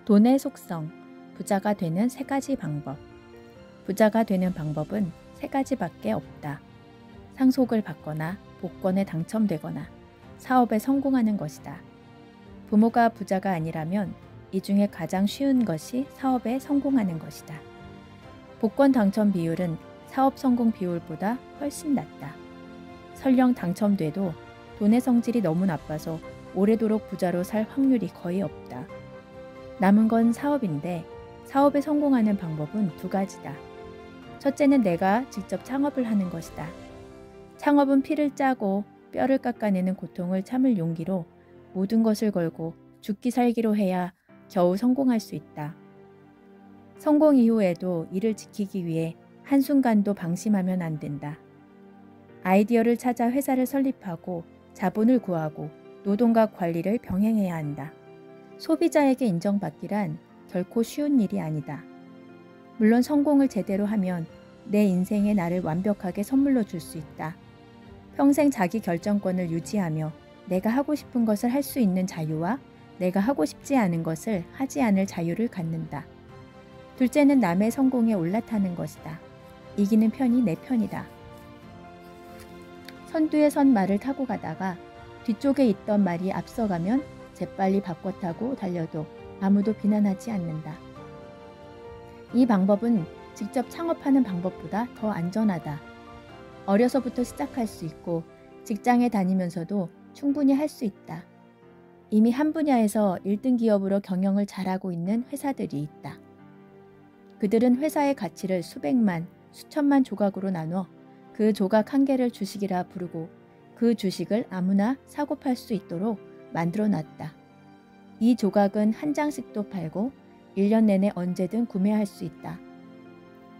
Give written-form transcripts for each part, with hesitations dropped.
돈의 속성, 부자가 되는 3가지 방법. 부자가 되는 방법은 3가지밖에 없다. 상속을 받거나 복권에 당첨되거나 사업에 성공하는 것이다. 부모가 부자가 아니라면 이 중에 가장 쉬운 것이 사업에 성공하는 것이다. 복권 당첨 비율은 사업 성공 비율보다 훨씬 낮다. 설령 당첨돼도 돈의 성질이 너무 나빠서 오래도록 부자로 살 확률이 거의 없다. 남은 건 사업인데 사업에 성공하는 방법은 2가지다. 첫째는 내가 직접 창업을 하는 것이다. 창업은 피를 짜고 뼈를 깎아내는 고통을 참을 용기로 모든 것을 걸고 죽기 살기로 해야 겨우 성공할 수 있다. 성공 이후에도 이를 지키기 위해 한순간도 방심하면 안 된다. 아이디어를 찾아 회사를 설립하고 자본을 구하고 노동과 관리를 병행해야 한다. 소비자에게 인정받기란 결코 쉬운 일이 아니다. 물론 성공을 제대로 하면 내 인생에 나를 완벽하게 선물로 줄 수 있다. 평생 자기 결정권을 유지하며 내가 하고 싶은 것을 할 수 있는 자유와 내가 하고 싶지 않은 것을 하지 않을 자유를 갖는다. 둘째는 남의 성공에 올라타는 것이다. 이기는 편이 내 편이다. 선두에 선 말을 타고 가다가 뒤쪽에 있던 말이 앞서가면 재빨리 바꿔 타고 달려도 아무도 비난하지 않는다. 이 방법은 직접 창업하는 방법보다 더 안전하다. 어려서부터 시작할 수 있고 직장에 다니면서도 충분히 할 수 있다. 이미 한 분야에서 1등 기업으로 경영을 잘하고 있는 회사들이 있다. 그들은 회사의 가치를 수백만, 수천만 조각으로 나눠 그 조각 한 개를 주식이라 부르고 그 주식을 아무나 사고 팔 수 있도록 만들어 놨다. 이 조각은 한 장씩도 팔고 1년 내내 언제든 구매할 수 있다.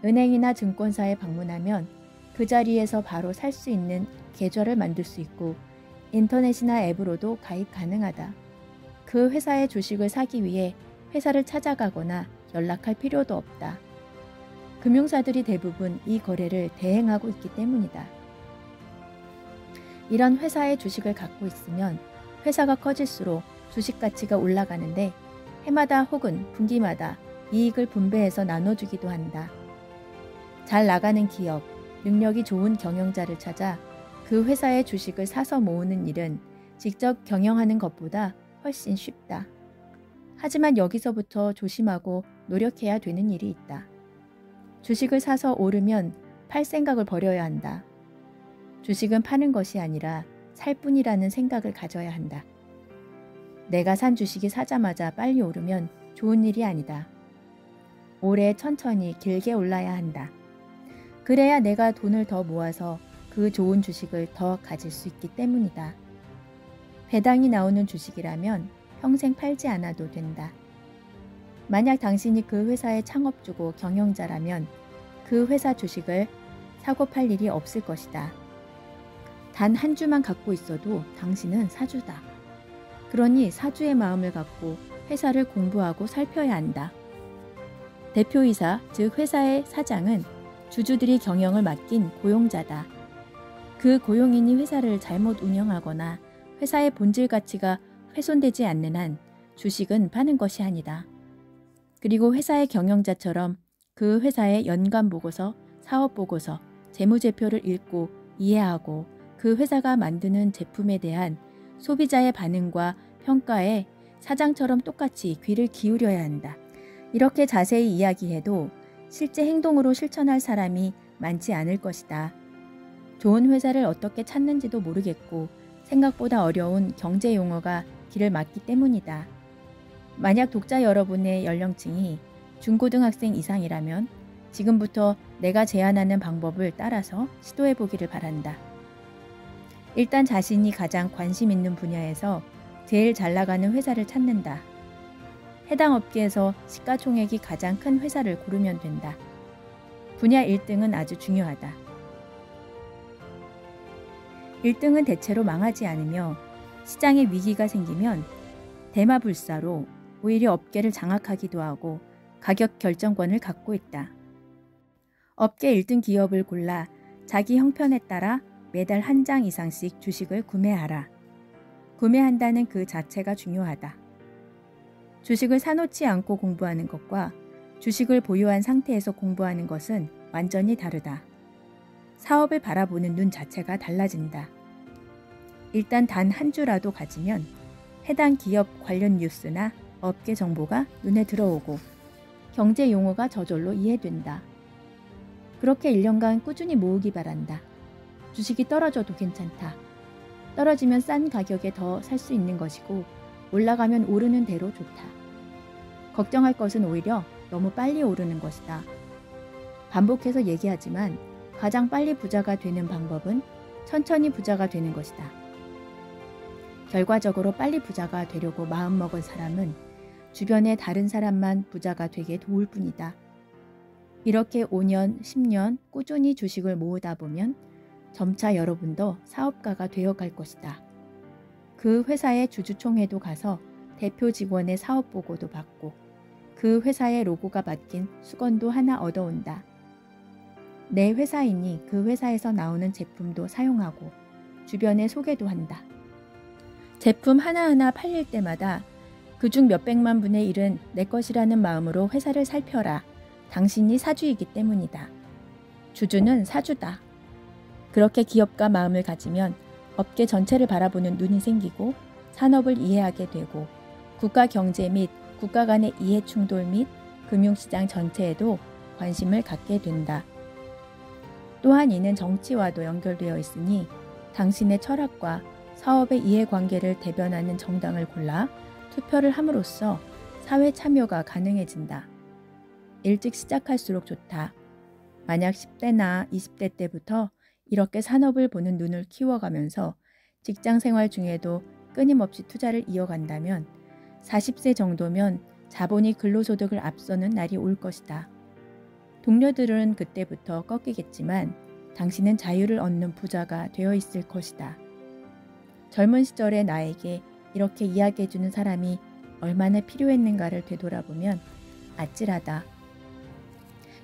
은행이나 증권사에 방문하면 그 자리에서 바로 살 수 있는 계좌를 만들 수 있고 인터넷이나 앱으로도 가입 가능하다. 그 회사의 주식을 사기 위해 회사를 찾아가거나 연락할 필요도 없다. 금융사들이 대부분 이 거래를 대행하고 있기 때문이다. 이런 회사의 주식을 갖고 있으면 회사가 커질수록 주식 가치가 올라가는데 해마다 혹은 분기마다 이익을 분배해서 나눠주기도 한다. 잘 나가는 기업, 능력이 좋은 경영자를 찾아 그 회사의 주식을 사서 모으는 일은 직접 경영하는 것보다 훨씬 쉽다. 하지만 여기서부터 조심하고 노력해야 되는 일이 있다. 주식을 사서 오르면 팔 생각을 버려야 한다. 주식은 파는 것이 아니라 살 뿐이라는 생각을 가져야 한다. 내가 산 주식이 사자마자 빨리 오르면 좋은 일이 아니다. 오래 천천히 길게 올라야 한다. 그래야 내가 돈을 더 모아서 그 좋은 주식을 더 가질 수 있기 때문이다. 배당이 나오는 주식이라면 평생 팔지 않아도 된다. 만약 당신이 그 회사의 창업주고 경영자라면 그 회사 주식을 사고 팔 일이 없을 것이다. 단 한 주만 갖고 있어도 당신은 사주다. 그러니 사주의 마음을 갖고 회사를 공부하고 살펴야 한다. 대표이사, 즉 회사의 사장은 주주들이 경영을 맡긴 고용자다. 그 고용인이 회사를 잘못 운영하거나 회사의 본질 가치가 훼손되지 않는 한 주식은 파는 것이 아니다. 그리고 회사의 경영자처럼 그 회사의 연간 보고서, 사업 보고서, 재무제표를 읽고 이해하고 그 회사가 만드는 제품에 대한 소비자의 반응과 평가에 사장처럼 똑같이 귀를 기울여야 한다. 이렇게 자세히 이야기해도 실제 행동으로 실천할 사람이 많지 않을 것이다. 좋은 회사를 어떻게 찾는지도 모르겠고 생각보다 어려운 경제 용어가 길을 막기 때문이다. 만약 독자 여러분의 연령층이 중고등학생 이상이라면 지금부터 내가 제안하는 방법을 따라서 시도해 보기를 바란다. 일단 자신이 가장 관심 있는 분야에서 제일 잘 나가는 회사를 찾는다. 해당 업계에서 시가총액이 가장 큰 회사를 고르면 된다. 분야 1등은 아주 중요하다. 1등은 대체로 망하지 않으며 시장에 위기가 생기면 대마불사로 오히려 업계를 장악하기도 하고 가격 결정권을 갖고 있다. 업계 1등 기업을 골라 자기 형편에 따라 매달 한 장 이상씩 주식을 구매하라. 구매한다는 그 자체가 중요하다. 주식을 사놓지 않고 공부하는 것과 주식을 보유한 상태에서 공부하는 것은 완전히 다르다. 사업을 바라보는 눈 자체가 달라진다. 일단 단 한 주라도 가지면 해당 기업 관련 뉴스나 업계 정보가 눈에 들어오고 경제 용어가 저절로 이해된다. 그렇게 1년간 꾸준히 모으기 바란다. 주식이 떨어져도 괜찮다. 떨어지면 싼 가격에 더 살 수 있는 것이고 올라가면 오르는 대로 좋다. 걱정할 것은 오히려 너무 빨리 오르는 것이다. 반복해서 얘기하지만 가장 빨리 부자가 되는 방법은 천천히 부자가 되는 것이다. 결과적으로 빨리 부자가 되려고 마음먹은 사람은 주변의 다른 사람만 부자가 되게 도울 뿐이다. 이렇게 5년, 10년 꾸준히 주식을 모으다 보면 점차 여러분도 사업가가 되어갈 것이다. 그 회사의 주주총회도 가서 대표 직원의 사업 보고도 받고 그 회사의 로고가 박힌 수건도 하나 얻어온다. 내 회사이니 그 회사에서 나오는 제품도 사용하고 주변에 소개도 한다. 제품 하나하나 팔릴 때마다 그중 몇백만 분의 1은 내 것이라는 마음으로 회사를 살펴라. 당신이 사주이기 때문이다. 주주는 사주다. 그렇게 기업가 마음을 가지면 업계 전체를 바라보는 눈이 생기고 산업을 이해하게 되고 국가 경제 및 국가 간의 이해 충돌 및 금융시장 전체에도 관심을 갖게 된다. 또한 이는 정치와도 연결되어 있으니 당신의 철학과 사업의 이해관계를 대변하는 정당을 골라 투표를 함으로써 사회 참여가 가능해진다. 일찍 시작할수록 좋다. 만약 10대나 20대 때부터 이렇게 산업을 보는 눈을 키워가면서 직장 생활 중에도 끊임없이 투자를 이어간다면 40세 정도면 자본이 근로소득을 앞서는 날이 올 것이다. 동료들은 그때부터 꺾이겠지만 당신은 자유를 얻는 부자가 되어 있을 것이다. 젊은 시절의 나에게 이렇게 이야기해주는 사람이 얼마나 필요했는가를 되돌아보면 아찔하다.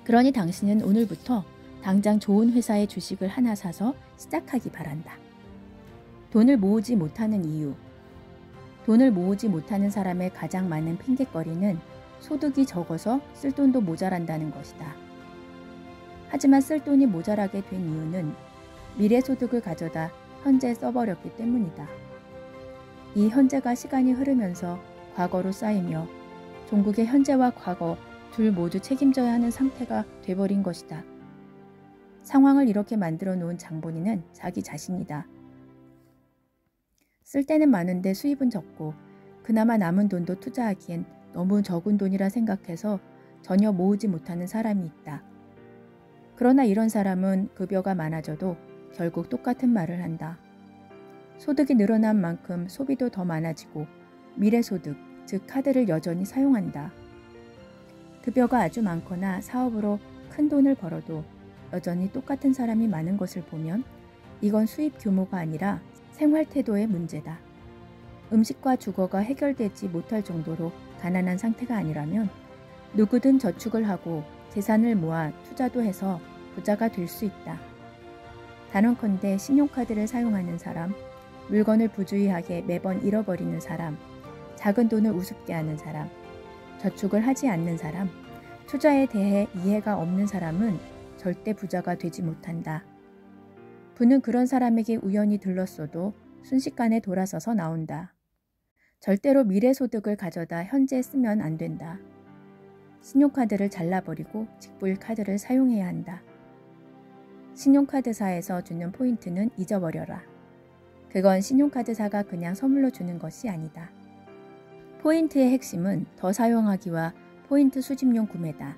그러니 당신은 오늘부터 당장 좋은 회사의 주식을 하나 사서 시작하기 바란다. 돈을 모으지 못하는 이유. 돈을 모으지 못하는 사람의 가장 많은 핑곗거리는 소득이 적어서 쓸 돈도 모자란다는 것이다. 하지만 쓸 돈이 모자라게 된 이유는 미래 소득을 가져다 현재 써버렸기 때문이다. 이 현재가 시간이 흐르면서 과거로 쌓이며 종국의 현재와 과거 둘 모두 책임져야 하는 상태가 돼버린 것이다. 상황을 이렇게 만들어 놓은 장본인은 자기 자신이다. 쓸 때는 많은데 수입은 적고 그나마 남은 돈도 투자하기엔 너무 적은 돈이라 생각해서 전혀 모으지 못하는 사람이 있다. 그러나 이런 사람은 급여가 많아져도 결국 똑같은 말을 한다. 소득이 늘어난 만큼 소비도 더 많아지고 미래소득, 즉 카드를 여전히 사용한다. 급여가 아주 많거나 사업으로 큰 돈을 벌어도 여전히 똑같은 사람이 많은 것을 보면 이건 수입 규모가 아니라 생활 태도의 문제다. 음식과 주거가 해결되지 못할 정도로 가난한 상태가 아니라면 누구든 저축을 하고 재산을 모아 투자도 해서 부자가 될 수 있다. 단언컨대 신용카드를 사용하는 사람, 물건을 부주의하게 매번 잃어버리는 사람, 작은 돈을 우습게 하는 사람, 저축을 하지 않는 사람, 투자에 대해 이해가 없는 사람은 절대 부자가 되지 못한다. 부는 그런 사람에게 우연히 들렀어도 순식간에 돌아서서 나온다. 절대로 미래소득을 가져다 현재 쓰면 안 된다. 신용카드를 잘라버리고 직불 카드를 사용해야 한다. 신용카드사에서 주는 포인트는 잊어버려라. 그건 신용카드사가 그냥 선물로 주는 것이 아니다. 포인트의 핵심은 더 사용하기와 포인트 수집용 구매다.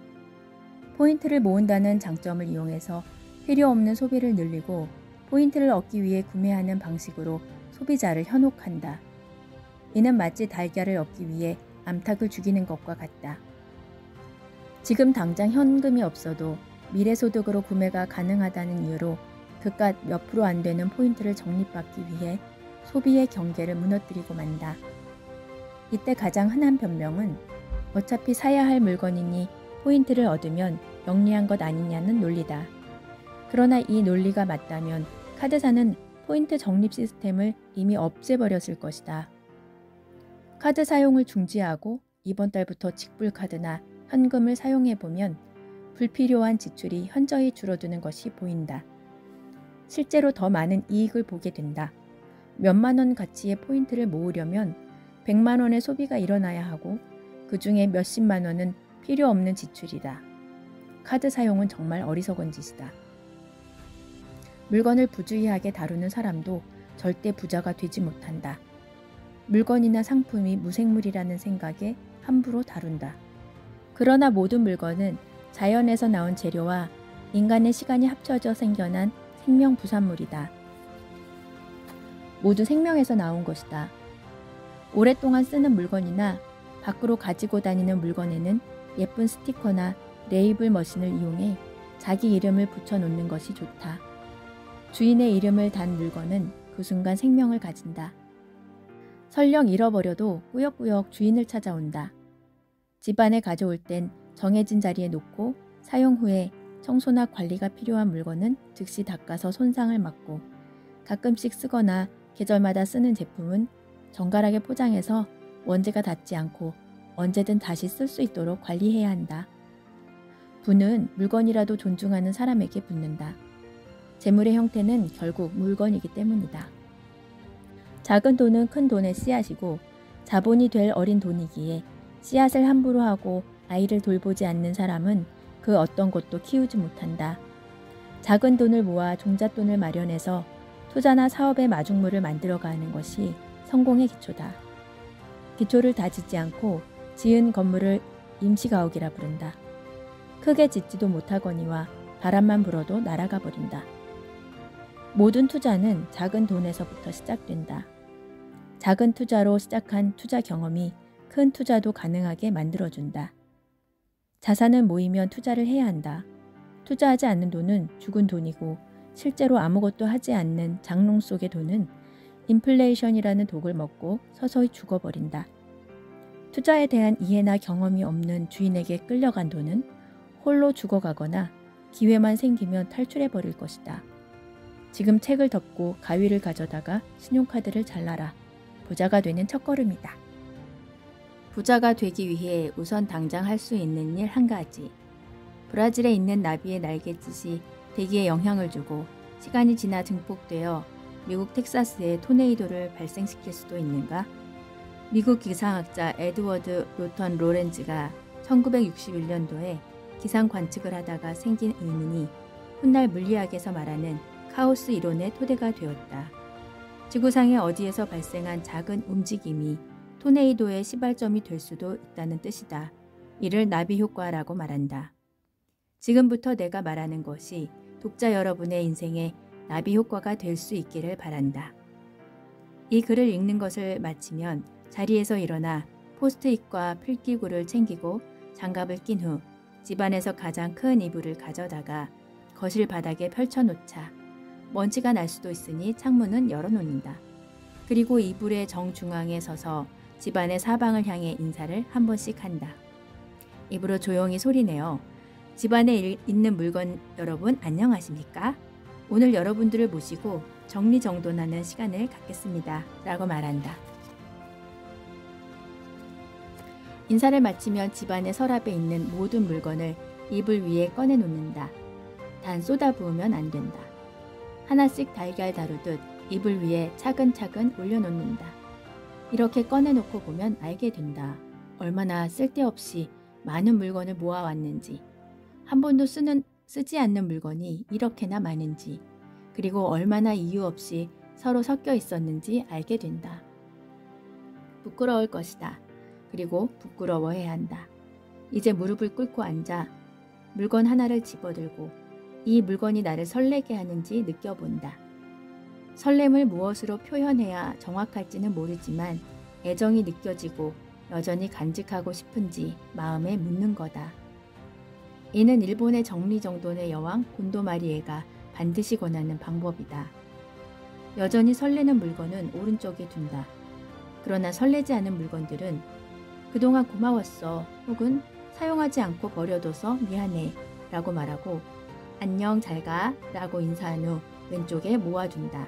포인트를 모은다는 장점을 이용해서 필요 없는 소비를 늘리고 포인트를 얻기 위해 구매하는 방식으로 소비자를 현혹한다. 이는 마치 달걀을 얻기 위해 암탉을 죽이는 것과 같다. 지금 당장 현금이 없어도 미래소득으로 구매가 가능하다는 이유로 그깟 몇 프로 안 되는 포인트를 적립받기 위해 소비의 경계를 무너뜨리고 만다. 이때 가장 흔한 변명은 어차피 사야 할 물건이니 포인트를 얻으면 영리한 것 아니냐는 논리다. 그러나 이 논리가 맞다면 카드사는 포인트 적립 시스템을 이미 없애버렸을 것이다. 카드 사용을 중지하고 이번 달부터 직불카드나 현금을 사용해보면 불필요한 지출이 현저히 줄어드는 것이 보인다. 실제로 더 많은 이익을 보게 된다. 몇만 원 가치의 포인트를 모으려면 100만 원의 소비가 일어나야 하고 그 중에 몇십만 원은 필요 없는 지출이다. 카드 사용은 정말 어리석은 짓이다. 물건을 부주의하게 다루는 사람도 절대 부자가 되지 못한다. 물건이나 상품이 무생물이라는 생각에 함부로 다룬다. 그러나 모든 물건은 자연에서 나온 재료와 인간의 시간이 합쳐져 생겨난 생명 부산물이다. 모두 생명에서 나온 것이다. 오랫동안 쓰는 물건이나 밖으로 가지고 다니는 물건에는 예쁜 스티커나 레이블 머신을 이용해 자기 이름을 붙여놓는 것이 좋다. 주인의 이름을 단 물건은 그 순간 생명을 가진다. 설령 잃어버려도 꾸역꾸역 주인을 찾아온다. 집안에 가져올 땐 정해진 자리에 놓고 사용 후에 청소나 관리가 필요한 물건은 즉시 닦아서 손상을 막고 가끔씩 쓰거나 계절마다 쓰는 제품은 정갈하게 포장해서 먼지가 닿지 않고 언제든 다시 쓸 수 있도록 관리해야 한다. 부는 물건이라도 존중하는 사람에게 붙는다. 재물의 형태는 결국 물건이기 때문이다. 작은 돈은 큰 돈의 씨앗이고 자본이 될 어린 돈이기에 씨앗을 함부로 하고 아이를 돌보지 않는 사람은 그 어떤 것도 키우지 못한다. 작은 돈을 모아 종잣돈을 마련해서 투자나 사업의 마중물을 만들어가는 것이 성공의 기초다. 기초를 다지지 않고 지은 건물을 임시가옥이라 부른다. 크게 짓지도 못하거니와 바람만 불어도 날아가 버린다. 모든 투자는 작은 돈에서부터 시작된다. 작은 투자로 시작한 투자 경험이 큰 투자도 가능하게 만들어준다. 자산은 모이면 투자를 해야 한다. 투자하지 않는 돈은 죽은 돈이고 실제로 아무것도 하지 않는 장롱 속의 돈은 인플레이션이라는 독을 먹고 서서히 죽어버린다. 투자에 대한 이해나 경험이 없는 주인에게 끌려간 돈은 홀로 죽어가거나 기회만 생기면 탈출해버릴 것이다. 지금 책을 덮고 가위를 가져다가 신용카드를 잘라라. 부자가 되는 첫걸음이다. 부자가 되기 위해 우선 당장 할 수 있는 일 한 가지. 브라질에 있는 나비의 날갯짓이 대기에 영향을 주고 시간이 지나 증폭되어 미국 텍사스에 토네이도를 발생시킬 수도 있는가? 미국 기상학자 에드워드 노턴 로렌즈가 1961년도에 기상 관측을 하다가 생긴 의문이 훗날 물리학에서 말하는 카오스 이론의 토대가 되었다. 지구상의 어디에서 발생한 작은 움직임이 토네이도의 시발점이 될 수도 있다는 뜻이다. 이를 나비 효과라고 말한다. 지금부터 내가 말하는 것이 독자 여러분의 인생에 나비 효과가 될 수 있기를 바란다. 이 글을 읽는 것을 마치면 자리에서 일어나 포스트잇과 필기구를 챙기고 장갑을 낀 후 집안에서 가장 큰 이불을 가져다가 거실 바닥에 펼쳐놓자. 먼지가 날 수도 있으니 창문은 열어놓는다. 그리고 이불의 정중앙에 서서 집안의 사방을 향해 인사를 한 번씩 한다. 입으로 조용히 소리내어 집안에 있는 물건 여러분 안녕하십니까? 오늘 여러분들을 모시고 정리정돈하는 시간을 갖겠습니다. 라고 말한다. 인사를 마치면 집안의 서랍에 있는 모든 물건을 이불 위에 꺼내놓는다. 단 쏟아부으면 안 된다. 하나씩 달걀 다루듯 이불 위에 차근차근 올려놓는다. 이렇게 꺼내놓고 보면 알게 된다. 얼마나 쓸데없이 많은 물건을 모아왔는지, 한 번도 쓰지 않는 물건이 이렇게나 많은지, 그리고 얼마나 이유 없이 서로 섞여 있었는지 알게 된다. 부끄러울 것이다. 그리고 부끄러워해야 한다. 이제 무릎을 꿇고 앉아 물건 하나를 집어들고 이 물건이 나를 설레게 하는지 느껴본다. 설렘을 무엇으로 표현해야 정확할지는 모르지만 애정이 느껴지고 여전히 간직하고 싶은지 마음에 묻는 거다. 이는 일본의 정리정돈의 여왕 곤도마리에가 반드시 권하는 방법이다. 여전히 설레는 물건은 오른쪽에 둔다. 그러나 설레지 않은 물건들은 그동안 고마웠어 혹은 사용하지 않고 버려둬서 미안해 라고 말하고 안녕 잘가 라고 인사한 후 왼쪽에 모아둔다.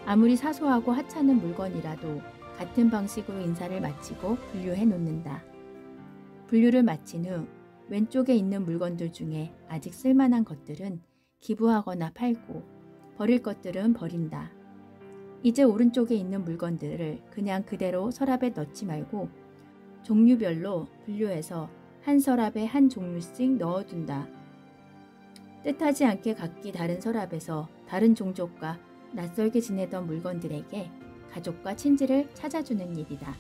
아무리 사소하고 하찮은 물건이라도 같은 방식으로 인사를 마치고 분류해 놓는다. 분류를 마친 후 왼쪽에 있는 물건들 중에 아직 쓸만한 것들은 기부하거나 팔고 버릴 것들은 버린다. 이제 오른쪽에 있는 물건들을 그냥 그대로 서랍에 넣지 말고 종류별로 분류해서 한 서랍에 한 종류씩 넣어둔다. 뜻하지 않게 각기 다른 서랍에서 다른 종족과 낯설게 지내던 물건들에게 가족과 친지를 찾아주는 일이다.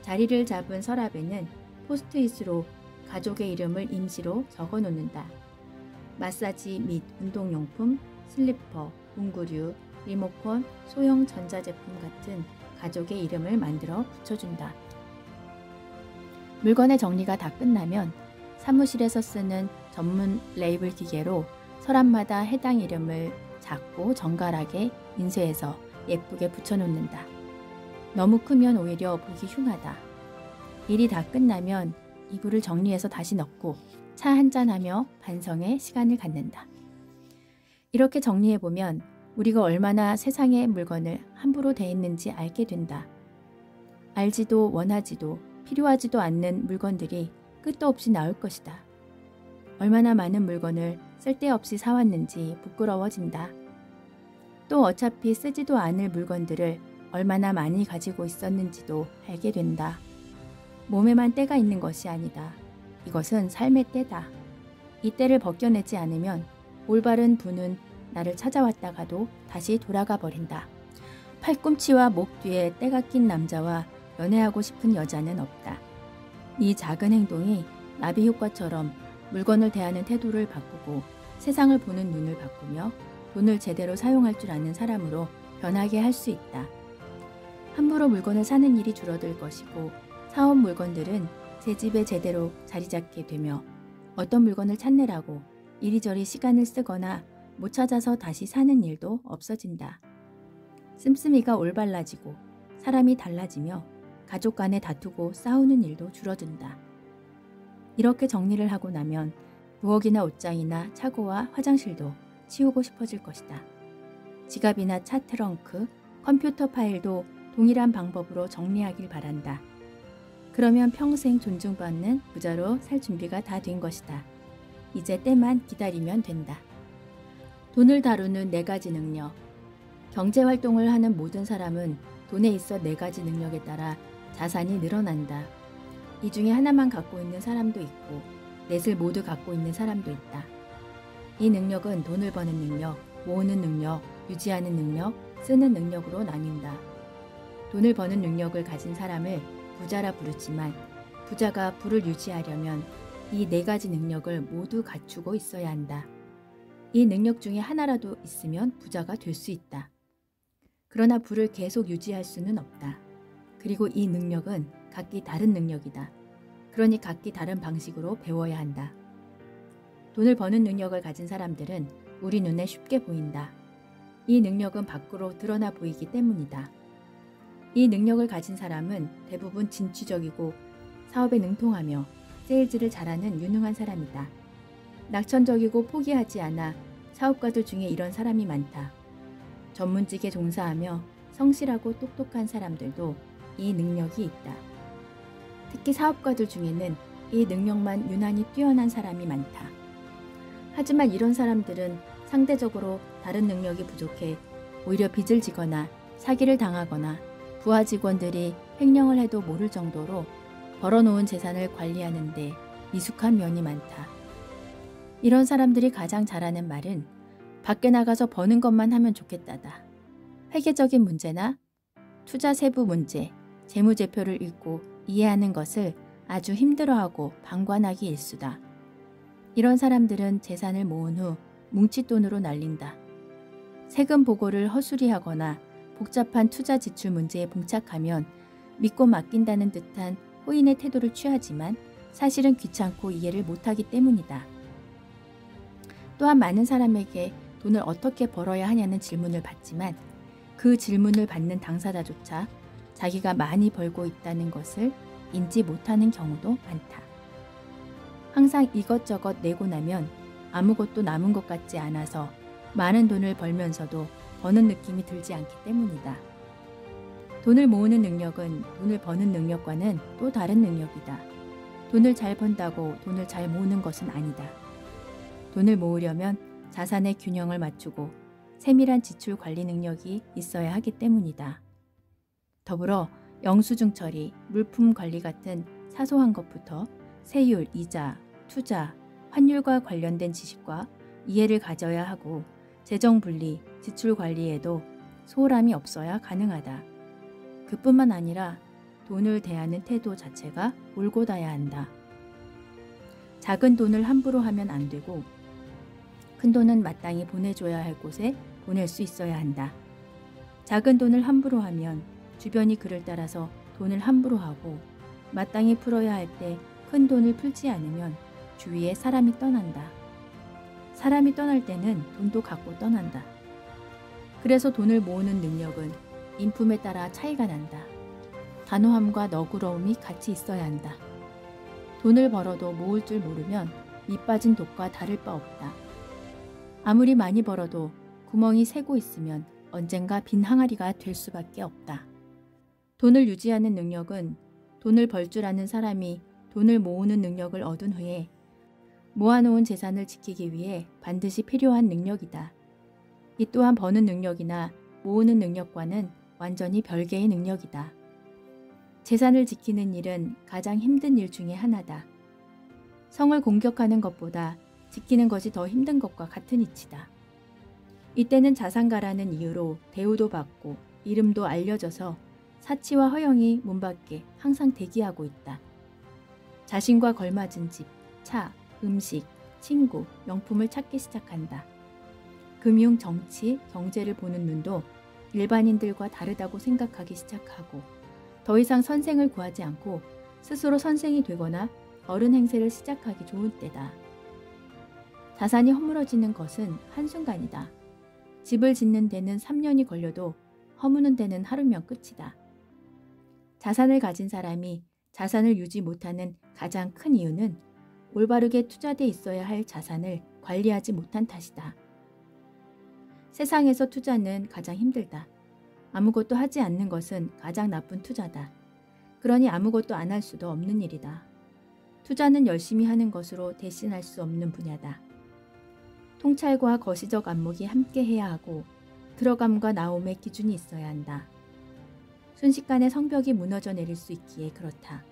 자리를 잡은 서랍에는 포스트잇으로 가족의 이름을 임시로 적어 놓는다. 마사지 및 운동용품, 슬리퍼, 문구류, 리모컨, 소형 전자제품 같은 가족의 이름을 만들어 붙여준다. 물건의 정리가 다 끝나면 사무실에서 쓰는 전문 레이블 기계로 서랍마다 해당 이름을 작고 정갈하게 인쇄해서 예쁘게 붙여놓는다. 너무 크면 오히려 보기 흉하다. 일이 다 끝나면 이불을 정리해서 다시 넣고 차 한잔하며 반성의 시간을 갖는다. 이렇게 정리해보면 우리가 얼마나 세상의 물건을 함부로 대했는지 알게 된다. 알지도 원하지도 필요하지도 않는 물건들이 끝도 없이 나올 것이다. 얼마나 많은 물건을 쓸데없이 사왔는지 부끄러워진다. 또 어차피 쓰지도 않을 물건들을 얼마나 많이 가지고 있었는지도 알게 된다. 몸에만 때가 있는 것이 아니다. 이것은 삶의 때다. 이 때를 벗겨내지 않으면 올바른 분은 나를 찾아왔다가도 다시 돌아가 버린다. 팔꿈치와 목 뒤에 때가 낀 남자와 연애하고 싶은 여자는 없다. 이 작은 행동이 나비 효과처럼 물건을 대하는 태도를 바꾸고 세상을 보는 눈을 바꾸며 돈을 제대로 사용할 줄 아는 사람으로 변하게 할 수 있다. 함부로 물건을 사는 일이 줄어들 것이고 사온 물건들은 제 집에 제대로 자리 잡게 되며 어떤 물건을 찾느라고 이리저리 시간을 쓰거나 못 찾아서 다시 사는 일도 없어진다. 씀씀이가 올발라지고 사람이 달라지며 가족 간에 다투고 싸우는 일도 줄어든다. 이렇게 정리를 하고 나면 부엌이나 옷장이나 차고와 화장실도 치우고 싶어질 것이다. 지갑이나 차 트렁크, 컴퓨터 파일도 동일한 방법으로 정리하길 바란다. 그러면 평생 존중받는 부자로 살 준비가 다 된 것이다. 이제 때만 기다리면 된다. 돈을 다루는 4가지 능력. 경제활동을 하는 모든 사람은 돈에 있어 4가지 능력에 따라 자산이 늘어난다. 이 중에 하나만 갖고 있는 사람도 있고 넷을 모두 갖고 있는 사람도 있다. 이 능력은 돈을 버는 능력, 모으는 능력, 유지하는 능력, 쓰는 능력으로 나뉜다. 돈을 버는 능력을 가진 사람을 부자라 부르지만 부자가 부를 유지하려면 이 4가지 능력을 모두 갖추고 있어야 한다. 이 능력 중에 하나라도 있으면 부자가 될 수 있다. 그러나 부를 계속 유지할 수는 없다. 그리고 이 능력은 각기 다른 능력이다. 그러니 각기 다른 방식으로 배워야 한다. 돈을 버는 능력을 가진 사람들은 우리 눈에 쉽게 보인다. 이 능력은 밖으로 드러나 보이기 때문이다. 이 능력을 가진 사람은 대부분 진취적이고 사업에 능통하며 세일즈를 잘하는 유능한 사람이다. 낙천적이고 포기하지 않아 사업가들 중에 이런 사람이 많다. 전문직에 종사하며 성실하고 똑똑한 사람들도 이 능력이 있다. 특히 사업가들 중에는 이 능력만 유난히 뛰어난 사람이 많다. 하지만 이런 사람들은 상대적으로 다른 능력이 부족해 오히려 빚을 지거나 사기를 당하거나 부하 직원들이 횡령을 해도 모를 정도로 벌어놓은 재산을 관리하는 데 미숙한 면이 많다. 이런 사람들이 가장 잘하는 말은 밖에 나가서 버는 것만 하면 좋겠다다. 회계적인 문제나 투자 세부 문제, 재무제표를 읽고 이해하는 것을 아주 힘들어하고 방관하기 일수다. 이런 사람들은 재산을 모은 후 뭉칫돈으로 날린다. 세금 보고를 허술히하거나 복잡한 투자 지출 문제에 봉착하면 믿고 맡긴다는 듯한 호인의 태도를 취하지만 사실은 귀찮고 이해를 못하기 때문이다. 또한 많은 사람에게 돈을 어떻게 벌어야 하냐는 질문을 받지만 그 질문을 받는 당사자조차 자기가 많이 벌고 있다는 것을 인지 못하는 경우도 많다. 항상 이것저것 내고 나면 아무것도 남은 것 같지 않아서 많은 돈을 벌면서도 버는 느낌이 들지 않기 때문이다. 돈을 모으는 능력은 돈을 버는 능력과는 또 다른 능력이다. 돈을 잘 번다고 돈을 잘 모으는 것은 아니다. 돈을 모으려면 자산의 균형을 맞추고 세밀한 지출 관리 능력이 있어야 하기 때문이다. 더불어 영수증 처리, 물품 관리 같은 사소한 것부터 세율, 이자, 투자, 환율과 관련된 지식과 이해를 가져야 하고 재정 분리, 지출 관리에도 소홀함이 없어야 가능하다. 그뿐만 아니라 돈을 대하는 태도 자체가 올곧아야 한다. 작은 돈을 함부로 하면 안 되고 큰 돈은 마땅히 보내줘야 할 곳에 보낼 수 있어야 한다. 작은 돈을 함부로 하면 주변이 그를 따라서 돈을 함부로 하고 마땅히 풀어야 할 때 큰 돈을 풀지 않으면 주위에 사람이 떠난다. 사람이 떠날 때는 돈도 갖고 떠난다. 그래서 돈을 모으는 능력은 인품에 따라 차이가 난다. 단호함과 너그러움이 같이 있어야 한다. 돈을 벌어도 모을 줄 모르면 밑빠진 독과 다를 바 없다. 아무리 많이 벌어도 구멍이 새고 있으면 언젠가 빈 항아리가 될 수밖에 없다. 돈을 유지하는 능력은 돈을 벌 줄 아는 사람이 돈을 모으는 능력을 얻은 후에 모아놓은 재산을 지키기 위해 반드시 필요한 능력이다. 이 또한 버는 능력이나 모으는 능력과는 완전히 별개의 능력이다. 재산을 지키는 일은 가장 힘든 일 중에 하나다. 성을 공격하는 것보다 지키는 것이 더 힘든 것과 같은 이치다. 이때는 자산가라는 이유로 대우도 받고 이름도 알려져서 사치와 허영이 문 밖에 항상 대기하고 있다. 자신과 걸맞은 집, 차, 음식, 친구, 명품을 찾기 시작한다. 금융, 정치, 경제를 보는 눈도 일반인들과 다르다고 생각하기 시작하고 더 이상 선생을 구하지 않고 스스로 선생이 되거나 어른 행세를 시작하기 좋은 때다. 자산이 허물어지는 것은 한순간이다. 집을 짓는 데는 3년이 걸려도 허무는 데는 하루면 끝이다. 자산을 가진 사람이 자산을 유지 못하는 가장 큰 이유는 올바르게 투자돼 있어야 할 자산을 관리하지 못한 탓이다. 세상에서 투자는 가장 힘들다. 아무것도 하지 않는 것은 가장 나쁜 투자다. 그러니 아무것도 안 할 수도 없는 일이다. 투자는 열심히 하는 것으로 대신할 수 없는 분야다. 통찰과 거시적 안목이 함께 해야 하고 들어감과 나옴의 기준이 있어야 한다. 순식간에 성벽이 무너져 내릴 수 있기에 그렇다.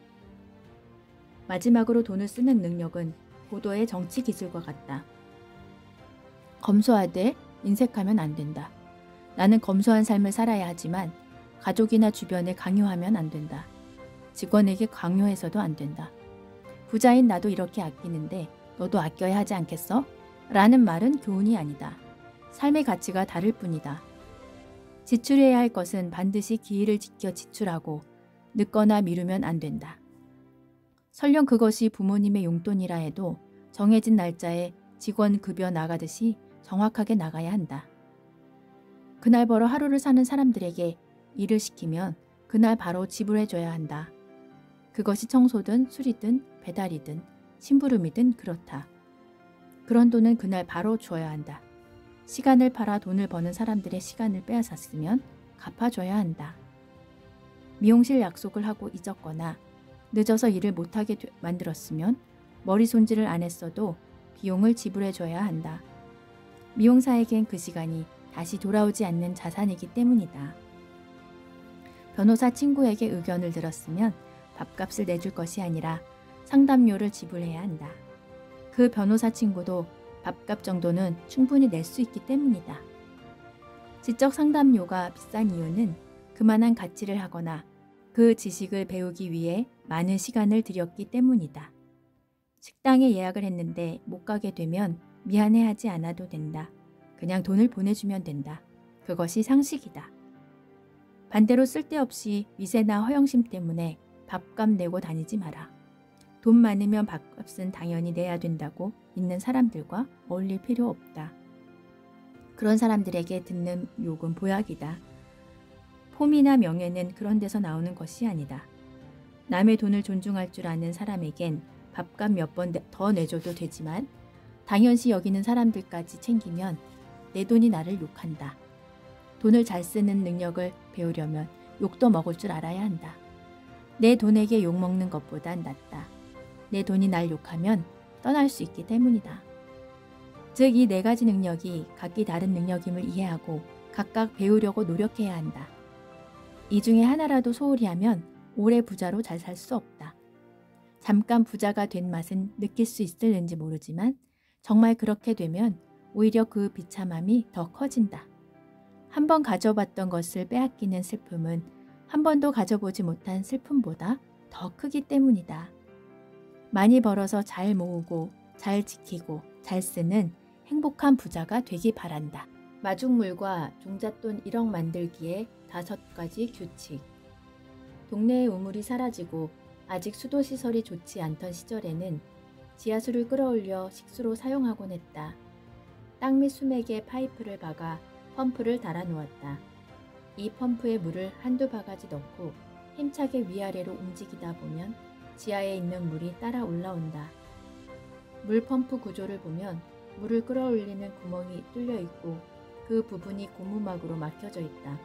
마지막으로 돈을 쓰는 능력은 고도의 정치 기술과 같다. 검소하되 인색하면 안 된다. 나는 검소한 삶을 살아야 하지만 가족이나 주변에 강요하면 안 된다. 직원에게 강요해서도 안 된다. 부자인 나도 이렇게 아끼는데 너도 아껴야 하지 않겠어? 라는 말은 교훈이 아니다. 삶의 가치가 다를 뿐이다. 지출해야 할 것은 반드시 기일을 지켜 지출하고 늦거나 미루면 안 된다. 설령 그것이 부모님의 용돈이라 해도 정해진 날짜에 직원 급여 나가듯이 정확하게 나가야 한다. 그날 벌어 하루를 사는 사람들에게 일을 시키면 그날 바로 지불해줘야 한다. 그것이 청소든 술이든 배달이든 심부름이든 그렇다. 그런 돈은 그날 바로 줘야 한다. 시간을 팔아 돈을 버는 사람들의 시간을 빼앗았으면 갚아줘야 한다. 미용실 약속을 하고 잊었거나 늦어서 일을 못하게 만들었으면 머리 손질을 안 했어도 비용을 지불해줘야 한다. 미용사에겐 그 시간이 다시 돌아오지 않는 자산이기 때문이다. 변호사 친구에게 의견을 들었으면 밥값을 내줄 것이 아니라 상담료를 지불해야 한다. 그 변호사 친구도 밥값 정도는 충분히 낼 수 있기 때문이다. 지적 상담료가 비싼 이유는 그만한 가치를 하거나 그 지식을 배우기 위해 많은 시간을 들였기 때문이다. 식당에 예약을 했는데 못 가게 되면 미안해하지 않아도 된다. 그냥 돈을 보내주면 된다. 그것이 상식이다. 반대로 쓸데없이 위세나 허영심 때문에 밥값 내고 다니지 마라. 돈 많으면 밥값은 당연히 내야 된다고 믿는 사람들과 어울릴 필요 없다. 그런 사람들에게 듣는 욕은 보약이다. 폼이나 명예는 그런 데서 나오는 것이 아니다. 남의 돈을 존중할 줄 아는 사람에겐 밥값 몇 번 더 내줘도 되지만 당연시 여기는 사람들까지 챙기면 내 돈이 나를 욕한다. 돈을 잘 쓰는 능력을 배우려면 욕도 먹을 줄 알아야 한다. 내 돈에게 욕먹는 것보단 낫다. 내 돈이 날 욕하면 떠날 수 있기 때문이다. 즉, 이 네 가지 능력이 각기 다른 능력임을 이해하고 각각 배우려고 노력해야 한다. 이 중에 하나라도 소홀히 하면 오래 부자로 잘 살 수 없다. 잠깐 부자가 된 맛은 느낄 수 있을는지 모르지만 정말 그렇게 되면 오히려 그 비참함이 더 커진다. 한 번 가져봤던 것을 빼앗기는 슬픔은 한 번도 가져보지 못한 슬픔보다 더 크기 때문이다. 많이 벌어서 잘 모으고 잘 지키고 잘 쓰는 행복한 부자가 되기 바란다. 마중물과 종잣돈 1억 만들기의 5가지 규칙. 동네의 우물이 사라지고 아직 수도시설이 좋지 않던 시절에는 지하수를 끌어올려 식수로 사용하곤 했다. 땅 밑 수맥에 파이프를 박아 펌프를 달아 놓았다. 이 펌프에 물을 한두 바가지 넣고 힘차게 위아래로 움직이다 보면 지하에 있는 물이 따라 올라온다. 물 펌프 구조를 보면 물을 끌어올리는 구멍이 뚫려 있고 그 부분이 고무막으로 막혀져 있다.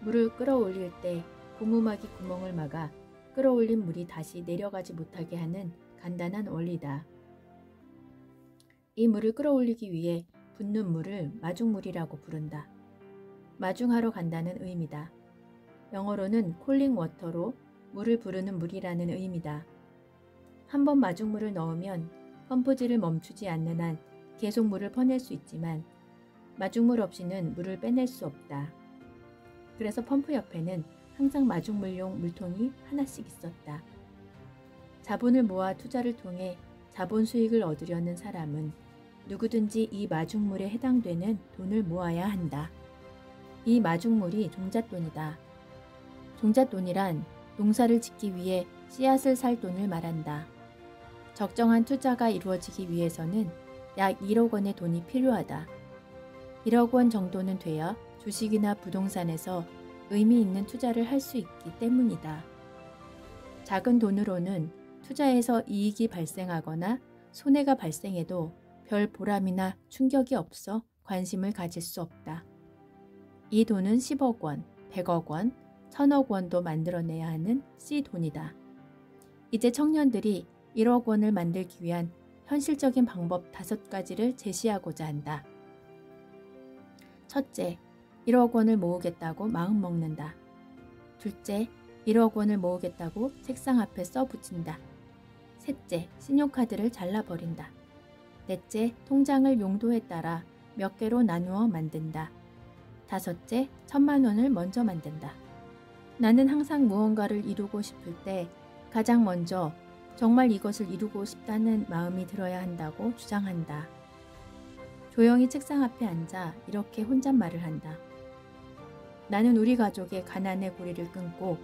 물을 끌어올릴 때 고무막이 구멍을 막아 끌어올린 물이 다시 내려가지 못하게 하는 간단한 원리다. 이 물을 끌어올리기 위해 붓는 물을 마중물이라고 부른다. 마중하러 간다는 의미다. 영어로는 콜링 워터로 물을 부르는 물이라는 의미다. 한번 마중물을 넣으면 펌프질을 멈추지 않는 한 계속 물을 퍼낼 수 있지만 마중물 없이는 물을 빼낼 수 없다. 그래서 펌프 옆에는 항상 마중물용 물통이 하나씩 있었다. 자본을 모아 투자를 통해 자본 수익을 얻으려는 사람은 누구든지 이 마중물에 해당되는 돈을 모아야 한다. 이 마중물이 종잣돈이다. 종잣돈이란 농사를 짓기 위해 씨앗을 살 돈을 말한다. 적정한 투자가 이루어지기 위해서는 약 1억 원의 돈이 필요하다. 1억 원 정도는 돼야 주식이나 부동산에서 의미 있는 투자를 할 수 있기 때문이다. 작은 돈으로는 투자에서 이익이 발생하거나 손해가 발생해도 별 보람이나 충격이 없어 관심을 가질 수 없다. 이 돈은 10억 원, 100억 원, 1000억 원도 만들어내야 하는 C돈이다. 이제 청년들이 1억 원을 만들기 위한 현실적인 방법 5가지를 제시하고자 한다. 첫째, 1억 원을 모으겠다고 마음먹는다. 둘째, 1억 원을 모으겠다고 책상 앞에 써붙인다. 셋째, 신용카드를 잘라버린다. 넷째, 통장을 용도에 따라 몇 개로 나누어 만든다. 다섯째, 1000만 원을 먼저 만든다. 나는 항상 무언가를 이루고 싶을 때 가장 먼저 정말 이것을 이루고 싶다는 마음이 들어야 한다고 주장한다. 조용히 책상 앞에 앉아 이렇게 혼잣말을 한다. 나는 우리 가족의 가난의 고리를 끊고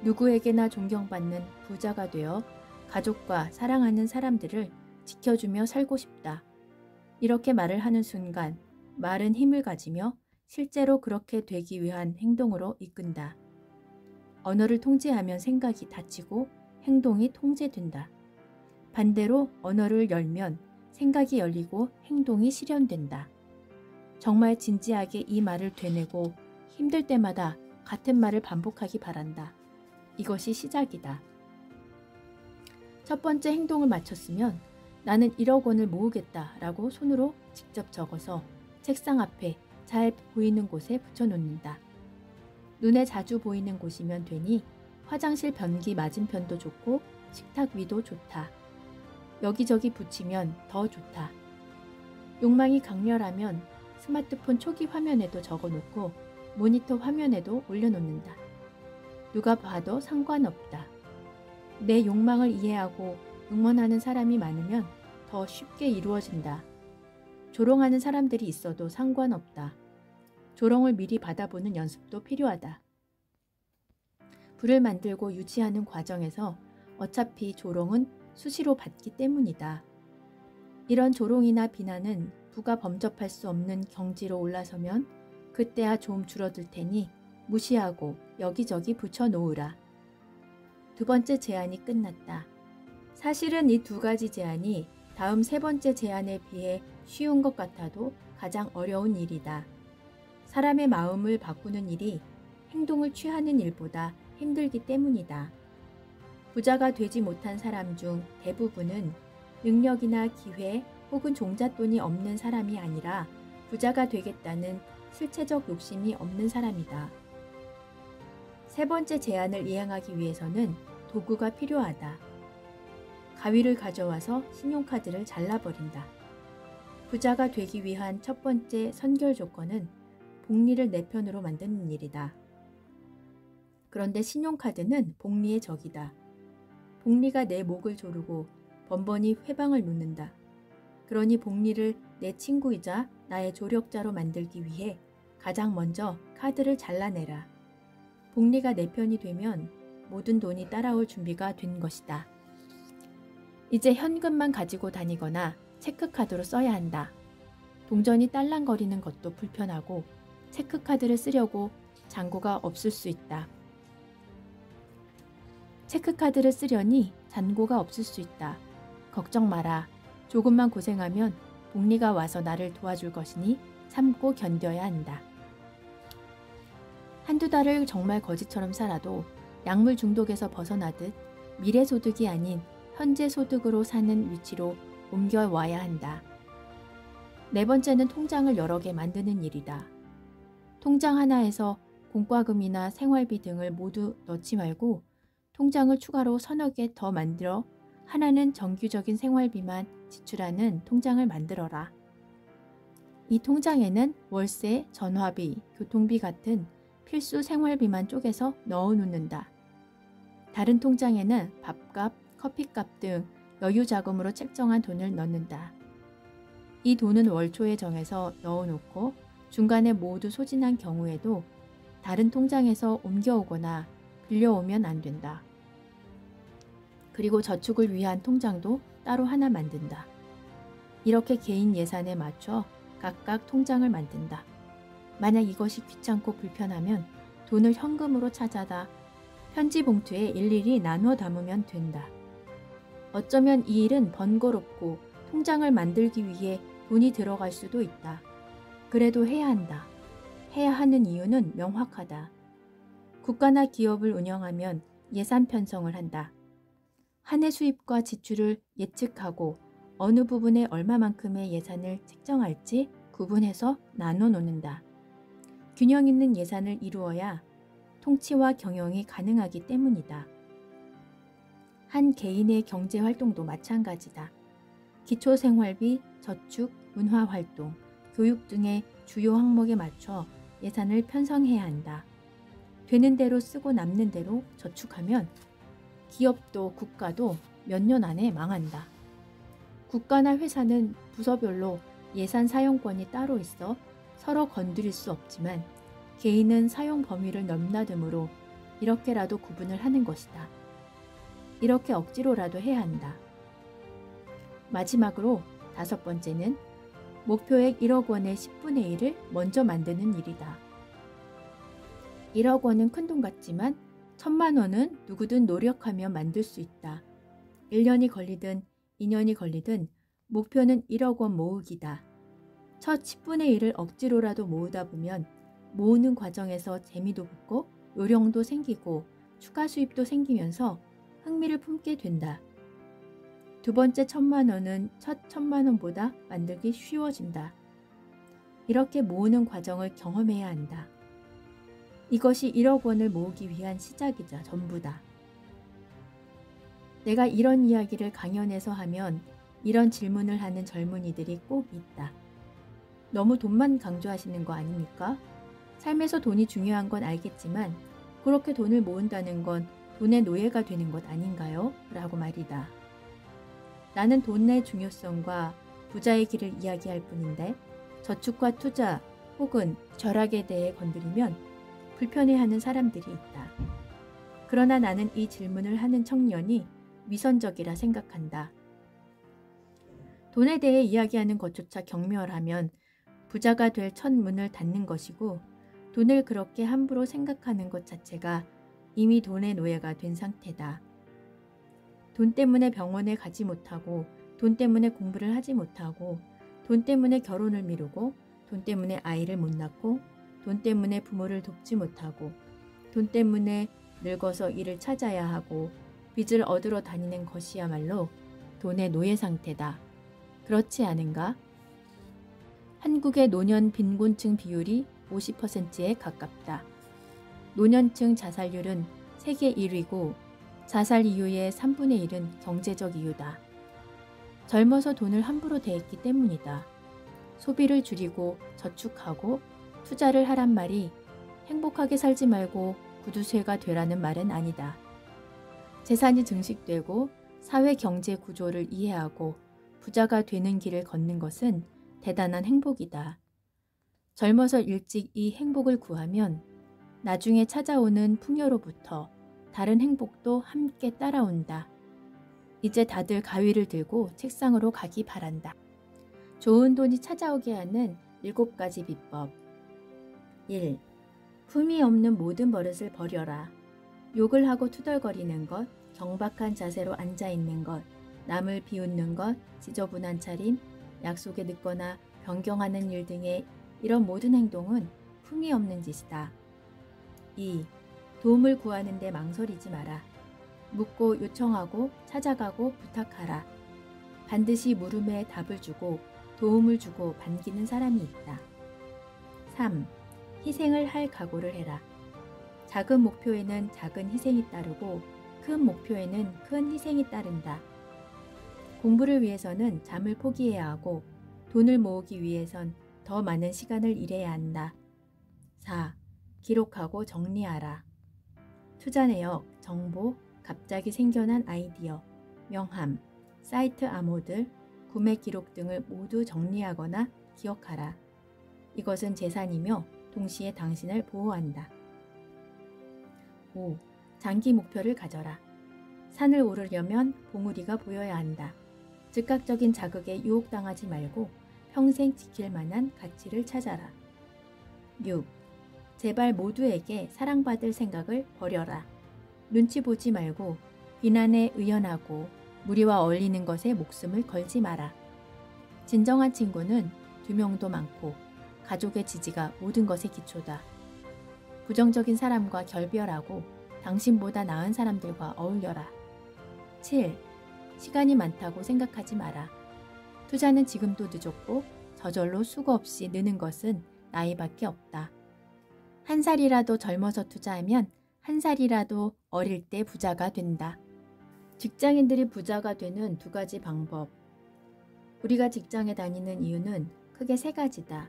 누구에게나 존경받는 부자가 되어 가족과 사랑하는 사람들을 지켜주며 살고 싶다. 이렇게 말을 하는 순간 말은 힘을 가지며 실제로 그렇게 되기 위한 행동으로 이끈다. 언어를 통제하면 생각이 닫히고 행동이 통제된다. 반대로 언어를 열면 생각이 열리고 행동이 실현된다. 정말 진지하게 이 말을 되뇌고 힘들 때마다 같은 말을 반복하기 바란다. 이것이 시작이다. 첫 번째 행동을 마쳤으면 나는 1억 원을 모으겠다라고 손으로 직접 적어서 책상 앞에 잘 보이는 곳에 붙여놓는다. 눈에 자주 보이는 곳이면 되니 화장실 변기 맞은편도 좋고 식탁 위도 좋다. 여기저기 붙이면 더 좋다. 욕망이 강렬하면 스마트폰 초기 화면에도 적어놓고 모니터 화면에도 올려놓는다. 누가 봐도 상관없다. 내 욕망을 이해하고 응원하는 사람이 많으면 더 쉽게 이루어진다. 조롱하는 사람들이 있어도 상관없다. 조롱을 미리 받아보는 연습도 필요하다. 불을 만들고 유지하는 과정에서 어차피 조롱은 수시로 받기 때문이다. 이런 조롱이나 비난은 부가 범접할 수 없는 경지로 올라서면 그때야 좀 줄어들 테니 무시하고 여기저기 붙여놓으라. 두 번째 제안이 끝났다. 사실은 이 2가지 제안이 다음 3번째 제안에 비해 쉬운 것 같아도 가장 어려운 일이다. 사람의 마음을 바꾸는 일이 행동을 취하는 일보다 힘들기 때문이다. 부자가 되지 못한 사람 중 대부분은 능력이나 기회 혹은 종잣돈이 없는 사람이 아니라 부자가 되겠다는 실체적 욕심이 없는 사람이다. 세 번째 제안을 이행하기 위해서는 도구가 필요하다. 가위를 가져와서 신용카드를 잘라버린다. 부자가 되기 위한 첫 번째 선결 조건은 복리를 내 편으로 만드는 일이다. 그런데 신용카드는 복리의 적이다. 복리가 내 목을 조르고 번번이 회방을 놓는다. 그러니 복리를 내 친구이자 나의 조력자로 만들기 위해 가장 먼저 카드를 잘라내라. 복리가 내 편이 되면 모든 돈이 따라올 준비가 된 것이다. 이제 현금만 가지고 다니거나 체크카드로 써야 한다. 동전이 딸랑거리는 것도 불편하고 체크카드를 쓰려고 잔고가 없을 수 있다. 체크카드를 쓰려니 잔고가 없을 수 있다. 걱정 마라. 조금만 고생하면 복리가 와서 나를 도와줄 것이니 참고 견뎌야 한다. 한두 달을 정말 거지처럼 살아도 약물 중독에서 벗어나듯 미래소득이 아닌 현재 소득으로 사는 위치로 옮겨와야 한다. 네 번째는 통장을 여러 개 만드는 일이다. 통장 하나에서 공과금이나 생활비 등을 모두 넣지 말고 통장을 추가로 서너 개 더 만들어 하나는 정규적인 생활비만 지출하는 통장을 만들어라. 이 통장에는 월세, 전화비, 교통비 같은 필수 생활비만 쪼개서 넣어 놓는다. 다른 통장에는 밥값, 커피값 등 여유 자금으로 책정한 돈을 넣는다. 이 돈은 월초에 정해서 넣어 놓고 중간에 모두 소진한 경우에도 다른 통장에서 옮겨오거나 빌려오면 안 된다. 그리고 저축을 위한 통장도 따로 하나 만든다. 이렇게 개인 예산에 맞춰 각각 통장을 만든다. 만약 이것이 귀찮고 불편하면 돈을 현금으로 찾아다 편지 봉투에 일일이 나누어 담으면 된다. 어쩌면 이 일은 번거롭고 통장을 만들기 위해 돈이 들어갈 수도 있다. 그래도 해야 한다. 해야 하는 이유는 명확하다. 국가나 기업을 운영하면 예산 편성을 한다. 한 해 수입과 지출을 예측하고 어느 부분에 얼마만큼의 예산을 책정할지 구분해서 나눠 놓는다. 균형 있는 예산을 이루어야 통치와 경영이 가능하기 때문이다. 한 개인의 경제 활동도 마찬가지다. 기초생활비, 저축, 문화활동, 교육 등의 주요 항목에 맞춰 예산을 편성해야 한다. 되는 대로 쓰고 남는 대로 저축하면 기업도 국가도 몇 년 안에 망한다. 국가나 회사는 부서별로 예산 사용권이 따로 있어 서로 건드릴 수 없지만 개인은 사용 범위를 넘나들므로 이렇게라도 구분을 하는 것이다. 이렇게 억지로라도 해야 한다. 마지막으로 다섯 번째는 목표액 1억 원의 10분의 1을 먼저 만드는 일이다. 1억 원은 큰돈 같지만 1,000만 원은 누구든 노력하며 만들 수 있다. 1년이 걸리든 2년이 걸리든 목표는 1억 원 모으기다. 첫 10분의 1을 억지로라도 모으다 보면 모으는 과정에서 재미도 붙고 요령도 생기고 추가 수입도 생기면서 흥미를 품게 된다. 두 번째 1,000만 원은 첫 1,000만 원보다 만들기 쉬워진다. 이렇게 모으는 과정을 경험해야 한다. 이것이 1억 원을 모으기 위한 시작이자 전부다. 내가 이런 이야기를 강연에서 하면 이런 질문을 하는 젊은이들이 꼭 있다. 너무 돈만 강조하시는 거 아닙니까? 삶에서 돈이 중요한 건 알겠지만 그렇게 돈을 모은다는 건 돈의 노예가 되는 것 아닌가요? 라고 말이다. 나는 돈의 중요성과 부자의 길을 이야기할 뿐인데 저축과 투자 혹은 절약에 대해 건드리면 불편해하는 사람들이 있다. 그러나 나는 이 질문을 하는 청년이 위선적이라 생각한다. 돈에 대해 이야기하는 것조차 경멸하면 부자가 될 첫 문을 닫는 것이고 돈을 그렇게 함부로 생각하는 것 자체가 이미 돈의 노예가 된 상태다. 돈 때문에 병원에 가지 못하고 돈 때문에 공부를 하지 못하고 돈 때문에 결혼을 미루고 돈 때문에 아이를 못 낳고 돈 때문에 부모를 돕지 못하고 돈 때문에 늙어서 일을 찾아야 하고 빚을 얻으러 다니는 것이야말로 돈의 노예 상태다. 그렇지 않은가? 한국의 노년 빈곤층 비율이 50%에 가깝다. 노년층 자살률은 세계 1위고 자살 이유의 3분의 1은 경제적 이유다. 젊어서 돈을 함부로 대했기 때문이다. 소비를 줄이고 저축하고 투자를 하란 말이 행복하게 살지 말고 구두쇠가 되라는 말은 아니다. 재산이 증식되고 사회 경제 구조를 이해하고 부자가 되는 길을 걷는 것은 대단한 행복이다. 젊어서 일찍 이 행복을 구하면 나중에 찾아오는 풍요로부터 다른 행복도 함께 따라온다. 이제 다들 가위를 들고 책상으로 가기 바란다. 좋은 돈이 찾아오게 하는 7가지 비법. 1. 품위 없는 모든 버릇을 버려라. 욕을 하고 투덜거리는 것, 경박한 자세로 앉아있는 것, 남을 비웃는 것, 지저분한 차림, 약속에 늦거나 변경하는 일 등의 이런 모든 행동은 품위 없는 짓이다. 2. 도움을 구하는 데 망설이지 마라. 묻고 요청하고 찾아가고 부탁하라. 반드시 물음에 답을 주고 도움을 주고 반기는 사람이 있다. 3. 희생을 할 각오를 해라. 작은 목표에는 작은 희생이 따르고 큰 목표에는 큰 희생이 따른다. 공부를 위해서는 잠을 포기해야 하고 돈을 모으기 위해선 더 많은 시간을 일해야 한다. 4. 기록하고 정리하라. 투자 내역, 정보, 갑자기 생겨난 아이디어, 명함, 사이트 암호들, 구매 기록 등을 모두 정리하거나 기억하라. 이것은 재산이며 동시에 당신을 보호한다. 5. 장기 목표를 가져라. 산을 오르려면 봉우리가 보여야 한다. 즉각적인 자극에 유혹당하지 말고 평생 지킬 만한 가치를 찾아라. 6. 제발 모두에게 사랑받을 생각을 버려라. 눈치 보지 말고 비난에 의연하고 무리와 어울리는 것에 목숨을 걸지 마라. 진정한 친구는 2명도 많고 가족의 지지가 모든 것의 기초다. 부정적인 사람과 결별하고 당신보다 나은 사람들과 어울려라. 7. 시간이 많다고 생각하지 마라. 투자는 지금도 늦었고 저절로 수고 없이 느는 것은 나이밖에 없다. 1살이라도 젊어서 투자하면 1살이라도 어릴 때 부자가 된다. 직장인들이 부자가 되는 2가지 방법. 우리가 직장에 다니는 이유는 크게 3가지다.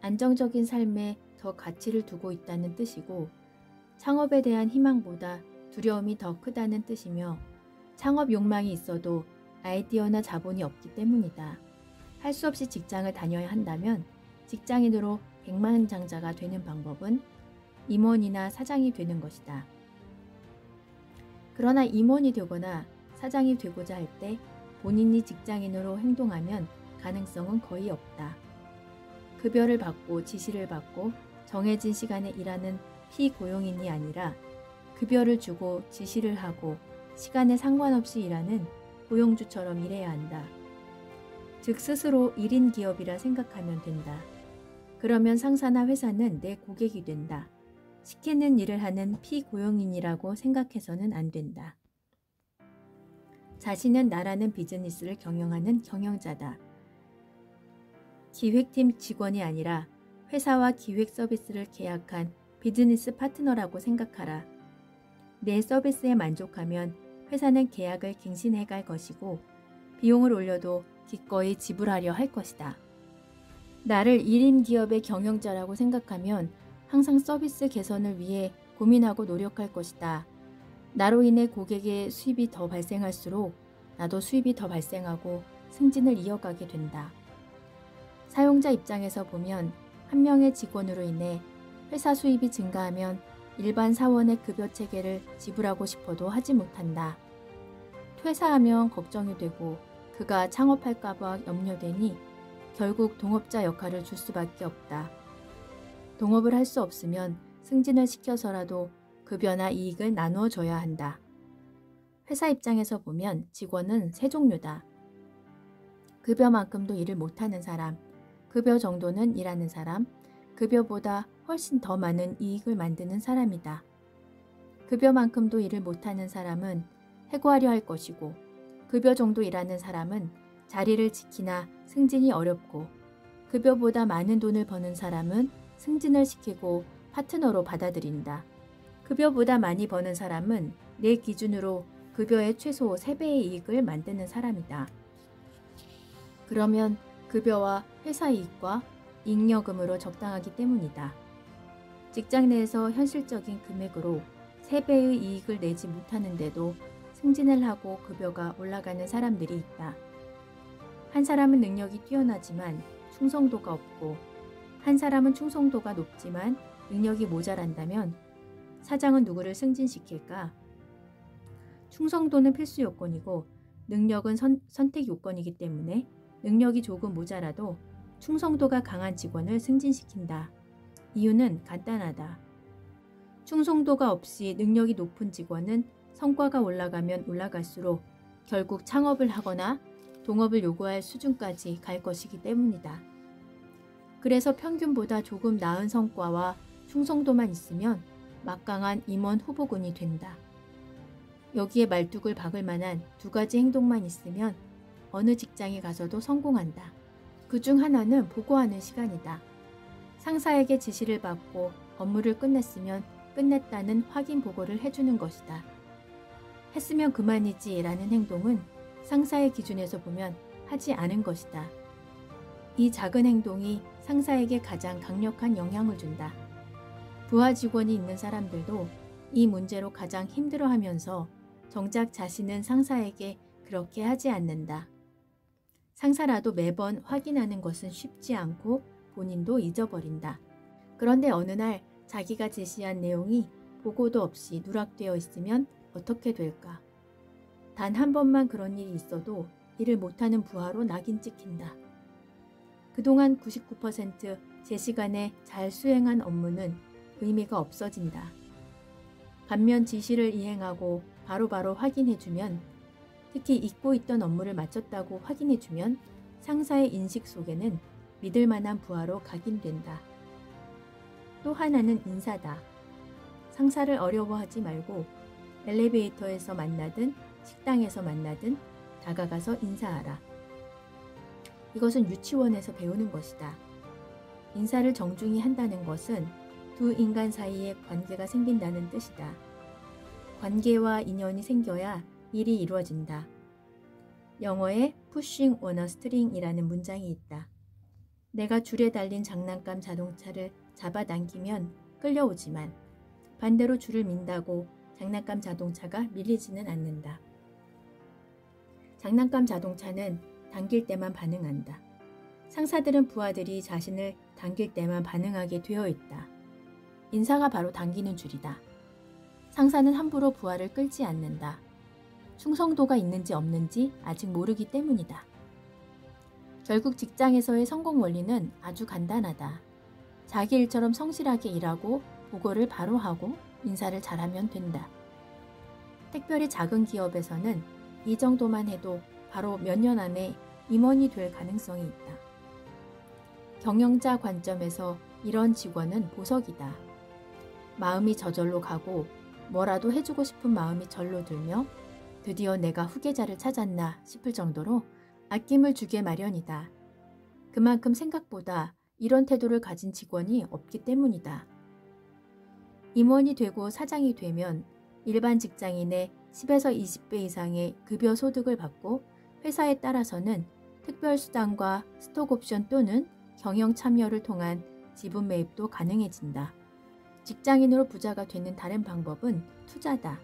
안정적인 삶에 더 가치를 두고 있다는 뜻이고, 창업에 대한 희망보다 두려움이 더 크다는 뜻이며, 창업 욕망이 있어도 아이디어나 자본이 없기 때문이다. 할 수 없이 직장을 다녀야 한다면 직장인으로 백만장자가 되는 방법은 임원이나 사장이 되는 것이다. 그러나 임원이 되거나 사장이 되고자 할 때 본인이 직장인으로 행동하면 가능성은 거의 없다. 급여를 받고 지시를 받고 정해진 시간에 일하는 피고용인이 아니라 급여를 주고 지시를 하고 시간에 상관없이 일하는 고용주처럼 일해야 한다. 즉 스스로 1인 기업이라 생각하면 된다. 그러면 상사나 회사는 내 고객이 된다. 시키는 일을 하는 피고용인이라고 생각해서는 안 된다. 자신은 나라는 비즈니스를 경영하는 경영자다. 기획팀 직원이 아니라 회사와 기획 서비스를 계약한 비즈니스 파트너라고 생각하라. 내 서비스에 만족하면 회사는 계약을 갱신해 갈 것이고 비용을 올려도 기꺼이 지불하려 할 것이다. 나를 1인 기업의 경영자라고 생각하면 항상 서비스 개선을 위해 고민하고 노력할 것이다. 나로 인해 고객의 수입이 더 발생할수록 나도 수입이 더 발생하고 승진을 이어가게 된다. 사용자 입장에서 보면 한 명의 직원으로 인해 회사 수입이 증가하면 일반 사원의 급여 체계를 지불하고 싶어도 하지 못한다. 퇴사하면 걱정이 되고 그가 창업할까봐 염려되니 결국 동업자 역할을 줄 수밖에 없다. 동업을 할 수 없으면 승진을 시켜서라도 급여나 이익을 나누어 줘야 한다. 회사 입장에서 보면 직원은 3종류다. 급여만큼도 일을 못하는 사람, 급여 정도는 일하는 사람, 급여보다 훨씬 더 많은 이익을 만드는 사람이다. 급여만큼도 일을 못하는 사람은 해고하려 할 것이고, 급여 정도 일하는 사람은 자리를 지키나 승진이 어렵고, 급여보다 많은 돈을 버는 사람은 승진을 시키고 파트너로 받아들인다. 급여보다 많이 버는 사람은 내 기준으로 급여의 최소 3배의 이익을 만드는 사람이다. 그러면 급여와 회사 이익과 잉여금으로 적당하기 때문이다. 직장 내에서 현실적인 금액으로 3배의 이익을 내지 못하는데도 승진을 하고 급여가 올라가는 사람들이 있다. 한 사람은 능력이 뛰어나지만 충성도가 없고, 한 사람은 충성도가 높지만 능력이 모자란다면 사장은 누구를 승진시킬까? 충성도는 필수 요건이고 능력은 선택 요건이기 때문에 능력이 조금 모자라도 충성도가 강한 직원을 승진시킨다. 이유는 간단하다. 충성도가 없이 능력이 높은 직원은 성과가 올라가면 올라갈수록 결국 창업을 하거나 동업을 요구할 수준까지 갈 것이기 때문이다. 그래서 평균보다 조금 나은 성과와 충성도만 있으면 막강한 임원 후보군이 된다. 여기에 말뚝을 박을 만한 2가지 행동만 있으면 어느 직장에 가서도 성공한다. 그 중 하나는 보고하는 시간이다. 상사에게 지시를 받고 업무를 끝냈으면 끝냈다는 확인 보고를 해주는 것이다. 했으면 그만이지 라는 행동은 상사의 기준에서 보면 하지 않은 것이다. 이 작은 행동이 상사에게 가장 강력한 영향을 준다. 부하 직원이 있는 사람들도 이 문제로 가장 힘들어하면서 정작 자신은 상사에게 그렇게 하지 않는다. 상사라도 매번 확인하는 것은 쉽지 않고 본인도 잊어버린다. 그런데 어느 날 자기가 제시한 내용이 보고도 없이 누락되어 있으면 어떻게 될까? 단 한 번만 그런 일이 있어도 일을 못하는 부하로 낙인 찍힌다. 그동안 99% 제 시간에 잘 수행한 업무는 의미가 없어진다. 반면 지시를 이행하고 바로바로 확인해주면, 특히 잊고 있던 업무를 마쳤다고 확인해주면 상사의 인식 속에는 믿을 만한 부하로 각인된다. 또 하나는 인사다. 상사를 어려워하지 말고 엘리베이터에서 만나든 식당에서 만나든 다가가서 인사하라. 이것은 유치원에서 배우는 것이다. 인사를 정중히 한다는 것은 두 인간 사이에 관계가 생긴다는 뜻이다. 관계와 인연이 생겨야 일이 이루어진다. 영어에 pushing on a string이라는 문장이 있다. 내가 줄에 달린 장난감 자동차를 잡아당기면 끌려오지만 반대로 줄을 민다고 장난감 자동차가 밀리지는 않는다. 장난감 자동차는 당길 때만 반응한다. 상사들은 부하들이 자신을 당길 때만 반응하게 되어 있다. 인사가 바로 당기는 줄이다. 상사는 함부로 부하를 끌지 않는다. 충성도가 있는지 없는지 아직 모르기 때문이다. 결국 직장에서의 성공 원리는 아주 간단하다. 자기 일처럼 성실하게 일하고 보고를 바로 하고 인사를 잘하면 된다. 특별히 작은 기업에서는 이 정도만 해도 바로 몇 년 안에 임원이 될 가능성이 있다. 경영자 관점에서 이런 직원은 보석이다. 마음이 저절로 가고 뭐라도 해주고 싶은 마음이 절로 들며 드디어 내가 후계자를 찾았나 싶을 정도로 아낌을 주게 마련이다. 그만큼 생각보다 이런 태도를 가진 직원이 없기 때문이다. 임원이 되고 사장이 되면 일반 직장인의 10에서 20배 이상의 급여 소득을 받고 회사에 따라서는 특별수당과 스톡옵션 또는 경영 참여를 통한 지분 매입도 가능해진다. 직장인으로 부자가 되는 다른 방법은 투자다.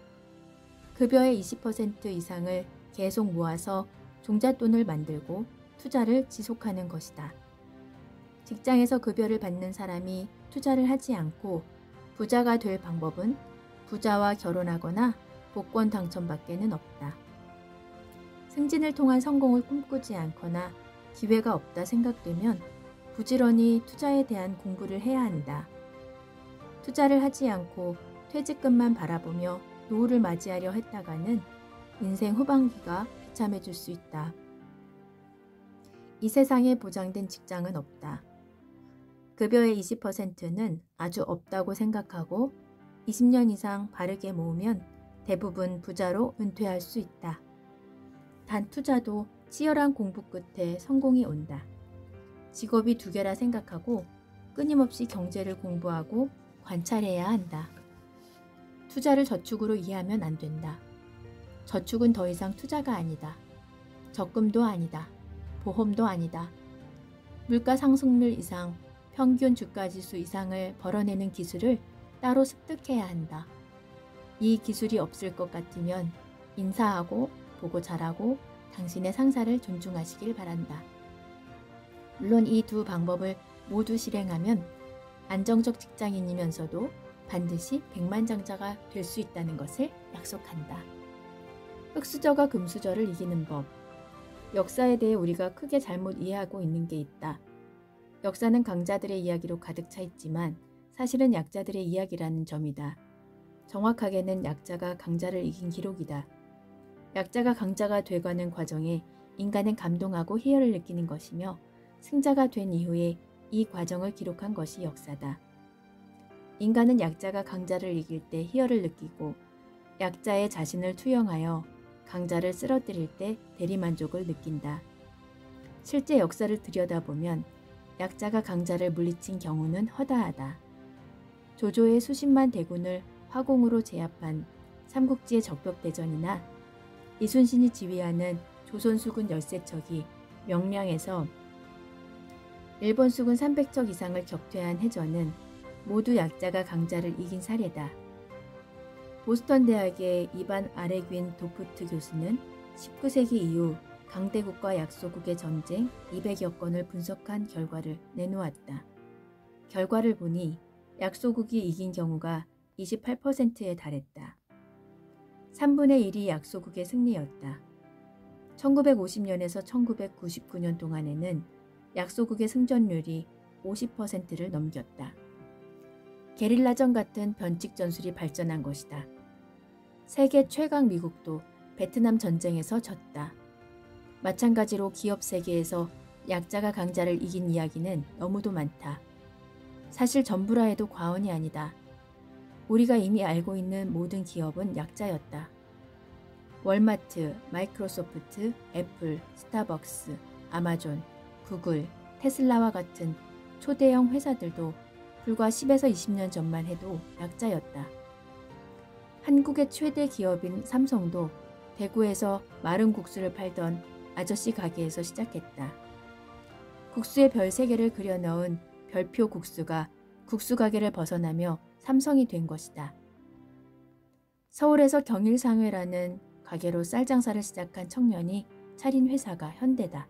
급여의 20% 이상을 계속 모아서 종잣돈을 만들고 투자를 지속하는 것이다. 직장에서 급여를 받는 사람이 투자를 하지 않고 부자가 될 방법은 부자와 결혼하거나 복권 당첨밖에는 없다. 승진을 통한 성공을 꿈꾸지 않거나 기회가 없다 생각되면 부지런히 투자에 대한 공부를 해야 한다. 투자를 하지 않고 퇴직금만 바라보며 노후를 맞이하려 했다가는 인생 후반기가 비참해질 수 있다. 이 세상에 보장된 직장은 없다. 급여의 20%는 아주 없다고 생각하고 20년 이상 바르게 모으면 대부분 부자로 은퇴할 수 있다. 단 투자도 치열한 공부 끝에 성공이 온다. 직업이 두 개라 생각하고 끊임없이 경제를 공부하고 관찰해야 한다. 투자를 저축으로 이해하면 안 된다. 저축은 더 이상 투자가 아니다. 적금도 아니다. 보험도 아니다. 물가 상승률 이상, 평균 주가지수 이상을 벌어내는 기술을 따로 습득해야 한다. 이 기술이 없을 것 같으면 인사하고 보고 잘하고 당신의 상사를 존중하시길 바란다. 물론 이 두 방법을 모두 실행하면 안정적 직장인이면서도 반드시 백만장자가 될 수 있다는 것을 약속한다. 흙수저가 금수저를 이기는 법. 역사에 대해 우리가 크게 잘못 이해하고 있는 게 있다. 역사는 강자들의 이야기로 가득 차 있지만 사실은 약자들의 이야기라는 점이다. 정확하게는 약자가 강자를 이긴 기록이다. 약자가 강자가 돼가는 과정에 인간은 감동하고 희열을 느끼는 것이며 승자가 된 이후에 이 과정을 기록한 것이 역사다. 인간은 약자가 강자를 이길 때 희열을 느끼고 약자의 자신을 투영하여 강자를 쓰러뜨릴 때 대리만족을 느낀다. 실제 역사를 들여다보면 약자가 강자를 물리친 경우는 허다하다. 조조의 수십만 대군을 화공으로 제압한 삼국지의 적벽대전이나 이순신이 지휘하는 조선 수군 13척이 명량에서 일본 수군 300척 이상을 격퇴한 해전은 모두 약자가 강자를 이긴 사례다. 보스턴 대학의 이반 아레귄 도프트 교수는 19세기 이후 강대국과 약소국의 전쟁 200여 건을 분석한 결과를 내놓았다. 결과를 보니 약소국이 이긴 경우가 28%에 달했다. 3분의 1이 약소국의 승리였다. 1950년에서 1999년 동안에는 약소국의 승전율이 50%를 넘겼다. 게릴라전 같은 변칙 전술이 발전한 것이다. 세계 최강 미국도 베트남 전쟁에서 졌다. 마찬가지로 기업 세계에서 약자가 강자를 이긴 이야기는 너무도 많다. 사실 전부라 해도 과언이 아니다. 우리가 이미 알고 있는 모든 기업은 약자였다. 월마트, 마이크로소프트, 애플, 스타벅스, 아마존, 구글, 테슬라와 같은 초대형 회사들도 불과 10에서 20년 전만 해도 약자였다. 한국의 최대 기업인 삼성도 대구에서 마른 국수를 팔던 아저씨 가게에서 시작했다. 국수에 별 3개를 그려 넣은 별표 국수가 국수 가게를 벗어나며 삼성이 된 것이다. 서울에서 경일상회라는 가게로 쌀 장사를 시작한 청년이 차린 회사가 현대다.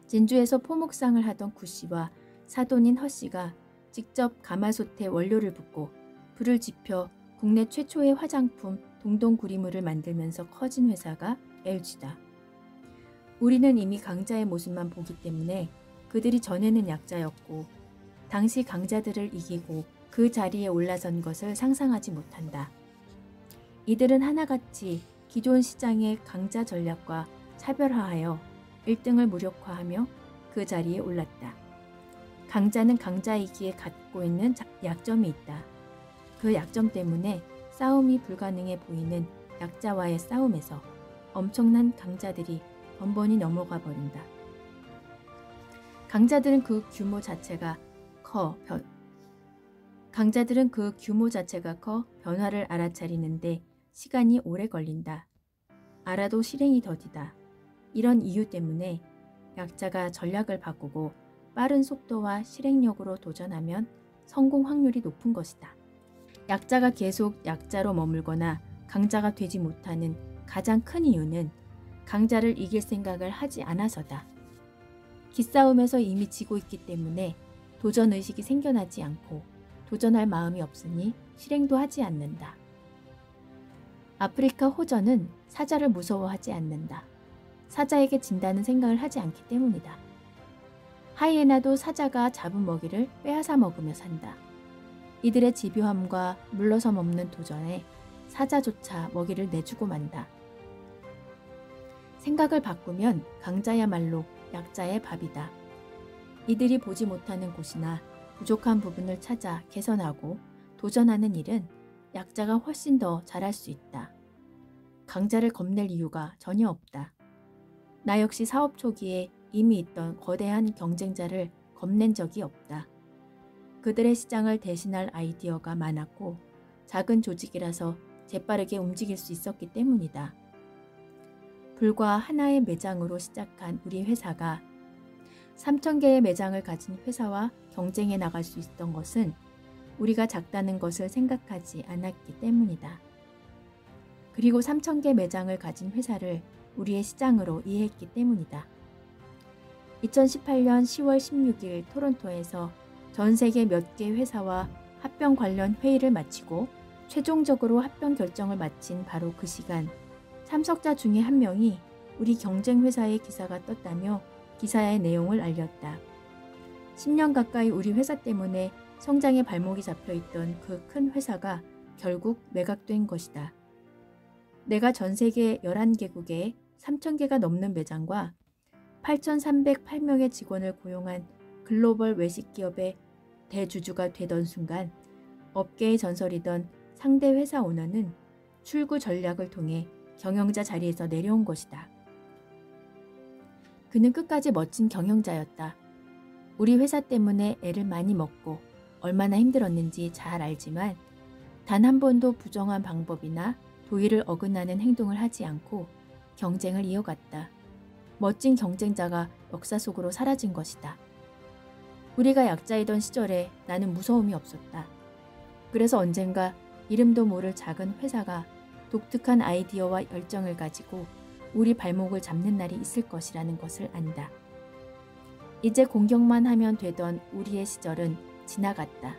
진주에서 포목상을 하던 구씨와 사돈인 허씨가 직접 가마솥에 원료를 붓고 불을 지펴 국내 최초의 화장품 동동구리물을 만들면서 커진 회사가 LG다. 우리는 이미 강자의 모습만 보기 때문에 그들이 전에는 약자였고 당시 강자들을 이기고 그 자리에 올라선 것을 상상하지 못한다. 이들은 하나같이 기존 시장의 강자 전략과 차별화하여 1등을 무력화하며 그 자리에 올랐다. 강자는 강자이기에 갖고 있는 약점이 있다. 그 약점 때문에 싸움이 불가능해 보이는 약자와의 싸움에서 엄청난 강자들이 번번이 넘어가 버린다. 강자들은 그 규모 자체가 커 변화를 알아차리는데 시간이 오래 걸린다. 알아도 실행이 더디다. 이런 이유 때문에 약자가 전략을 바꾸고 빠른 속도와 실행력으로 도전하면 성공 확률이 높은 것이다. 약자가 계속 약자로 머물거나 강자가 되지 못하는 가장 큰 이유는 강자를 이길 생각을 하지 않아서다. 기싸움에서 이미 지고 있기 때문에 도전의식이 생겨나지 않고 도전할 마음이 없으니 실행도 하지 않는다. 아프리카 호전은 사자를 무서워하지 않는다. 사자에게 진다는 생각을 하지 않기 때문이다. 하이에나도 사자가 잡은 먹이를 빼앗아 먹으며 산다. 이들의 집요함과 물러섬 없는 도전에 사자조차 먹이를 내주고 만다. 생각을 바꾸면 강자야말로 약자의 밥이다. 이들이 보지 못하는 곳이나 부족한 부분을 찾아 개선하고 도전하는 일은 약자가 훨씬 더 잘할 수 있다. 강자를 겁낼 이유가 전혀 없다. 나 역시 사업 초기에 이미 있던 거대한 경쟁자를 겁낸 적이 없다. 그들의 시장을 대신할 아이디어가 많았고 작은 조직이라서 재빠르게 움직일 수 있었기 때문이다. 불과 하나의 매장으로 시작한 우리 회사가 3,000개의 매장을 가진 회사와 경쟁해 나갈 수 있었던 것은 우리가 작다는 것을 생각하지 않았기 때문이다. 그리고 3,000개 매장을 가진 회사를 우리의 시장으로 이해했기 때문이다. 2018년 10월 16일 토론토에서 전 세계 몇 개 회사와 합병 관련 회의를 마치고 최종적으로 합병 결정을 마친 바로 그 시간, 참석자 중에 한 명이 우리 경쟁 회사의 기사가 떴다며 기사의 내용을 알렸다. 10년 가까이 우리 회사 때문에 성장의 발목이 잡혀있던 그 큰 회사가 결국 매각된 것이다. 내가 전 세계 11개국에 3,000개가 넘는 매장과 8,308명의 직원을 고용한 글로벌 외식 기업의 대주주가 되던 순간 업계의 전설이던 상대 회사 오너는 출구 전략을 통해 경영자 자리에서 내려온 것이다. 그는 끝까지 멋진 경영자였다. 우리 회사 때문에 애를 많이 먹고 얼마나 힘들었는지 잘 알지만 단 한 번도 부정한 방법이나 도의를 어긋나는 행동을 하지 않고 경쟁을 이어갔다. 멋진 경쟁자가 역사 속으로 사라진 것이다. 우리가 약자이던 시절에 나는 무서움이 없었다. 그래서 언젠가 이름도 모를 작은 회사가 독특한 아이디어와 열정을 가지고 우리 발목을 잡는 날이 있을 것이라는 것을 안다. 이제 공격만 하면 되던 우리의 시절은 지나갔다.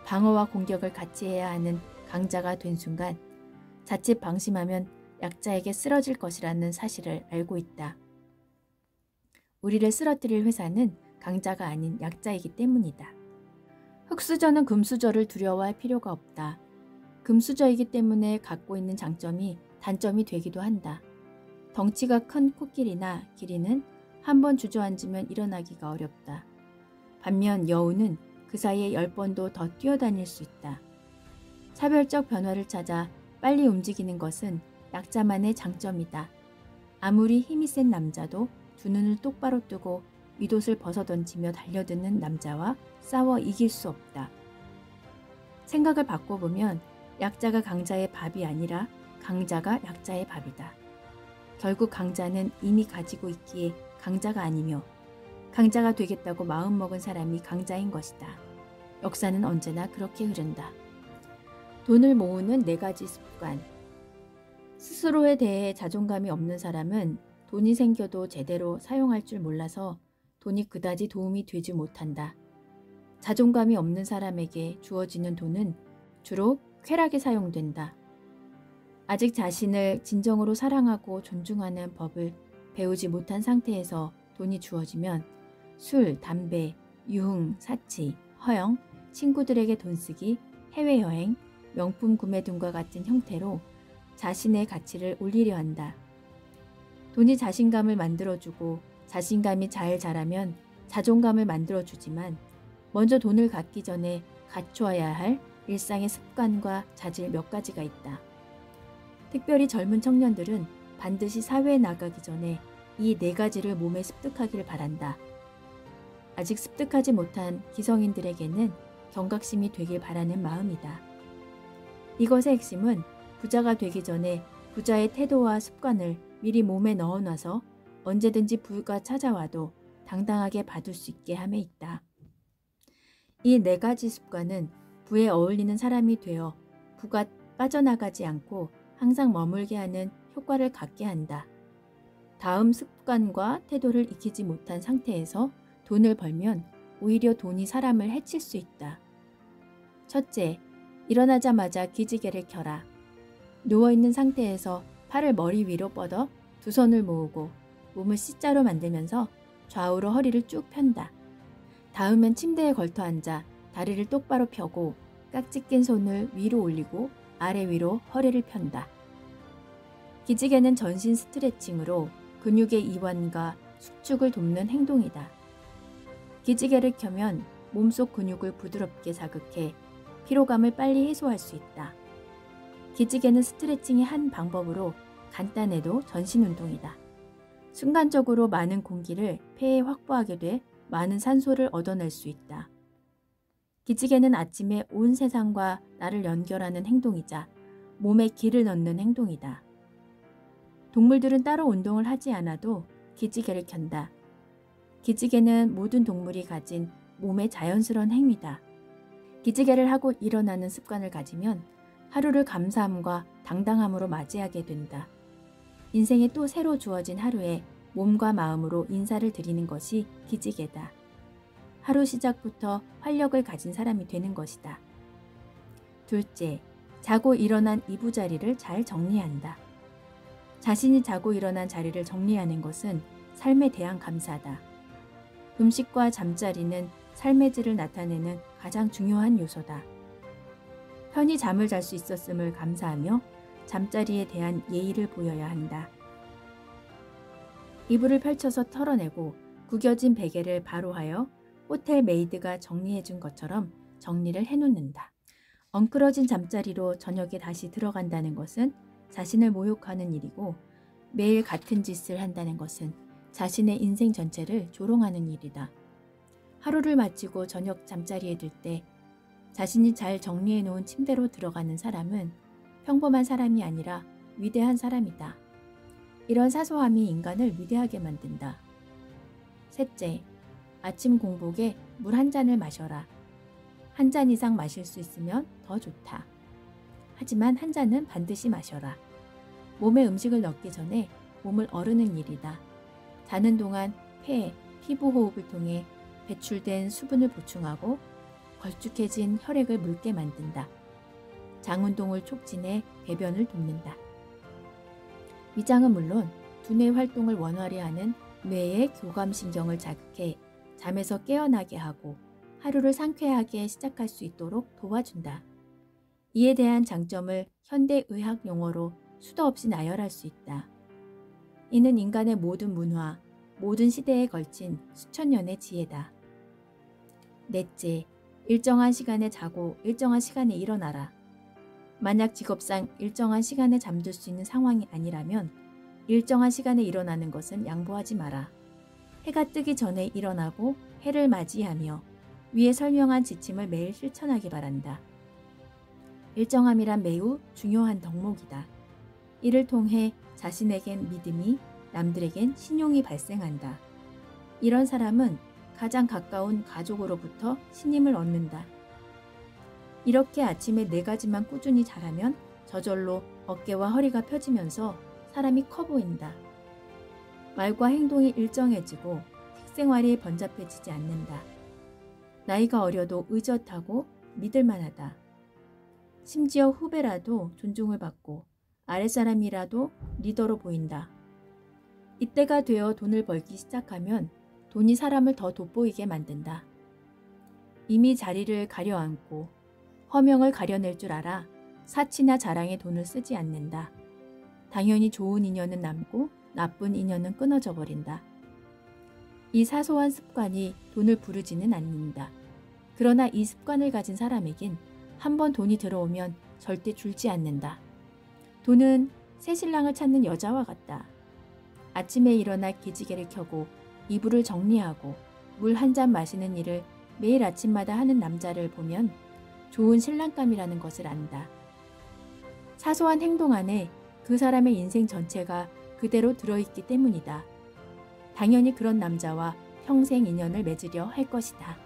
방어와 공격을 같이 해야 하는 강자가 된 순간 자칫 방심하면 약자에게 쓰러질 것이라는 사실을 알고 있다. 우리를 쓰러뜨릴 회사는 강자가 아닌 약자이기 때문이다. 흑수저는 금수저를 두려워할 필요가 없다. 금수저이기 때문에 갖고 있는 장점이 단점이 되기도 한다. 덩치가 큰 코끼리나 기린은 한번 주저앉으면 일어나기가 어렵다. 반면 여우는 그 사이에 10번도 더 뛰어다닐 수 있다. 차별적 변화를 찾아 빨리 움직이는 것은 약자만의 장점이다. 아무리 힘이 센 남자도 두 눈을 똑바로 뜨고 윗옷을 벗어던지며 달려드는 남자와 싸워 이길 수 없다. 생각을 바꿔보면 약자가 강자의 밥이 아니라 강자가 약자의 밥이다. 결국 강자는 이미 가지고 있기에 강자가 아니며 강자가 되겠다고 마음먹은 사람이 강자인 것이다. 역사는 언제나 그렇게 흐른다. 돈을 모으는 4가지 습관. 스스로에 대해 자존감이 없는 사람은 돈이 생겨도 제대로 사용할 줄 몰라서 돈이 그다지 도움이 되지 못한다. 자존감이 없는 사람에게 주어지는 돈은 주로 쾌락에 사용된다. 아직 자신을 진정으로 사랑하고 존중하는 법을 배우지 못한 상태에서 돈이 주어지면 술, 담배, 유흥, 사치, 허영, 친구들에게 돈 쓰기, 해외여행, 명품 구매 등과 같은 형태로 자신의 가치를 올리려 한다. 돈이 자신감을 만들어주고 자신감이 잘 자라면 자존감을 만들어주지만 먼저 돈을 갖기 전에 갖추어야 할 일상의 습관과 자질 몇 가지가 있다. 특별히 젊은 청년들은 반드시 사회에 나가기 전에 이 4가지를 몸에 습득하기를 바란다. 아직 습득하지 못한 기성인들에게는 경각심이 되길 바라는 마음이다. 이것의 핵심은 부자가 되기 전에 부자의 태도와 습관을 미리 몸에 넣어놔서 언제든지 부가 찾아와도 당당하게 받을 수 있게 함에 있다. 이 4가지 습관은 부에 어울리는 사람이 되어 부가 빠져나가지 않고 항상 머물게 하는 효과를 갖게 한다. 다음 습관과 태도를 익히지 못한 상태에서 돈을 벌면 오히려 돈이 사람을 해칠 수 있다. 첫째, 일어나자마자 기지개를 켜라. 누워있는 상태에서 팔을 머리 위로 뻗어 두 손을 모으고 몸을 C자로 만들면서 좌우로 허리를 쭉 편다. 다음엔 침대에 걸터 앉아 다리를 똑바로 펴고 깍지 낀 손을 위로 올리고 아래 위로 허리를 편다. 기지개는 전신 스트레칭으로 근육의 이완과 수축을 돕는 행동이다. 기지개를 켜면 몸속 근육을 부드럽게 자극해 피로감을 빨리 해소할 수 있다. 기지개는 스트레칭의 한 방법으로 간단해도 전신 운동이다. 순간적으로 많은 공기를 폐에 확보하게 돼 많은 산소를 얻어낼 수 있다. 기지개는 아침에 온 세상과 나를 연결하는 행동이자 몸에 기를 넣는 행동이다. 동물들은 따로 운동을 하지 않아도 기지개를 켠다. 기지개는 모든 동물이 가진 몸의 자연스러운 행위다. 기지개를 하고 일어나는 습관을 가지면 하루를 감사함과 당당함으로 맞이하게 된다. 인생에 또 새로 주어진 하루에 몸과 마음으로 인사를 드리는 것이 기지개다. 하루 시작부터 활력을 가진 사람이 되는 것이다. 둘째, 자고 일어난 이부자리를 잘 정리한다. 자신이 자고 일어난 자리를 정리하는 것은 삶에 대한 감사다. 음식과 잠자리는 삶의 질을 나타내는 가장 중요한 요소다. 편히 잠을 잘 수 있었음을 감사하며 잠자리에 대한 예의를 보여야 한다. 이불을 펼쳐서 털어내고 구겨진 베개를 바로 하여 호텔 메이드가 정리해준 것처럼 정리를 해놓는다. 엉클어진 잠자리로 저녁에 다시 들어간다는 것은 자신을 모욕하는 일이고 매일 같은 짓을 한다는 것은 자신의 인생 전체를 조롱하는 일이다. 하루를 마치고 저녁 잠자리에 들 때 자신이 잘 정리해 놓은 침대로 들어가는 사람은 평범한 사람이 아니라 위대한 사람이다. 이런 사소함이 인간을 위대하게 만든다. 셋째, 아침 공복에 물 한 잔을 마셔라. 한 잔 이상 마실 수 있으면 더 좋다. 하지만 한 잔은 반드시 마셔라. 몸에 음식을 넣기 전에 몸을 어르는 일이다. 자는 동안 폐, 피부 호흡을 통해 배출된 수분을 보충하고 걸쭉해진 혈액을 묽게 만든다. 장운동을 촉진해 배변을 돕는다. 위장은 물론 두뇌 활동을 원활히 하는 뇌의 교감신경을 자극해 잠에서 깨어나게 하고 하루를 상쾌하게 시작할 수 있도록 도와준다. 이에 대한 장점을 현대의학 용어로 수도 없이 나열할 수 있다. 이는 인간의 모든 문화, 모든 시대에 걸친 수천 년의 지혜다. 넷째, 일정한 시간에 자고 일정한 시간에 일어나라. 만약 직업상 일정한 시간에 잠들 수 있는 상황이 아니라면 일정한 시간에 일어나는 것은 양보하지 마라. 해가 뜨기 전에 일어나고 해를 맞이하며 위에 설명한 지침을 매일 실천하기 바란다. 일정함이란 매우 중요한 덕목이다. 이를 통해 자신에겐 믿음이, 남들에겐 신용이 발생한다. 이런 사람은 가장 가까운 가족으로부터 신임을 얻는다. 이렇게 아침에 4가지만 꾸준히 잘하면 저절로 어깨와 허리가 펴지면서 사람이 커 보인다. 말과 행동이 일정해지고 식생활이 번잡해지지 않는다. 나이가 어려도 의젓하고 믿을만하다. 심지어 후배라도 존중을 받고 아랫사람이라도 리더로 보인다. 이때가 되어 돈을 벌기 시작하면 돈이 사람을 더 돋보이게 만든다. 이미 자리를 가려앉고 허명을 가려낼 줄 알아 사치나 자랑에 돈을 쓰지 않는다. 당연히 좋은 인연은 남고 나쁜 인연은 끊어져 버린다. 이 사소한 습관이 돈을 부르지는 않는다. 그러나 이 습관을 가진 사람에겐 한번 돈이 들어오면 절대 줄지 않는다. 돈은 새 신랑을 찾는 여자와 같다. 아침에 일어나 기지개를 켜고 이불을 정리하고 물 한 잔 마시는 일을 매일 아침마다 하는 남자를 보면 좋은 신랑감이라는 것을 안다. 사소한 행동 안에 그 사람의 인생 전체가 그대로 들어있기 때문이다. 당연히 그런 남자와 평생 인연을 맺으려 할 것이다.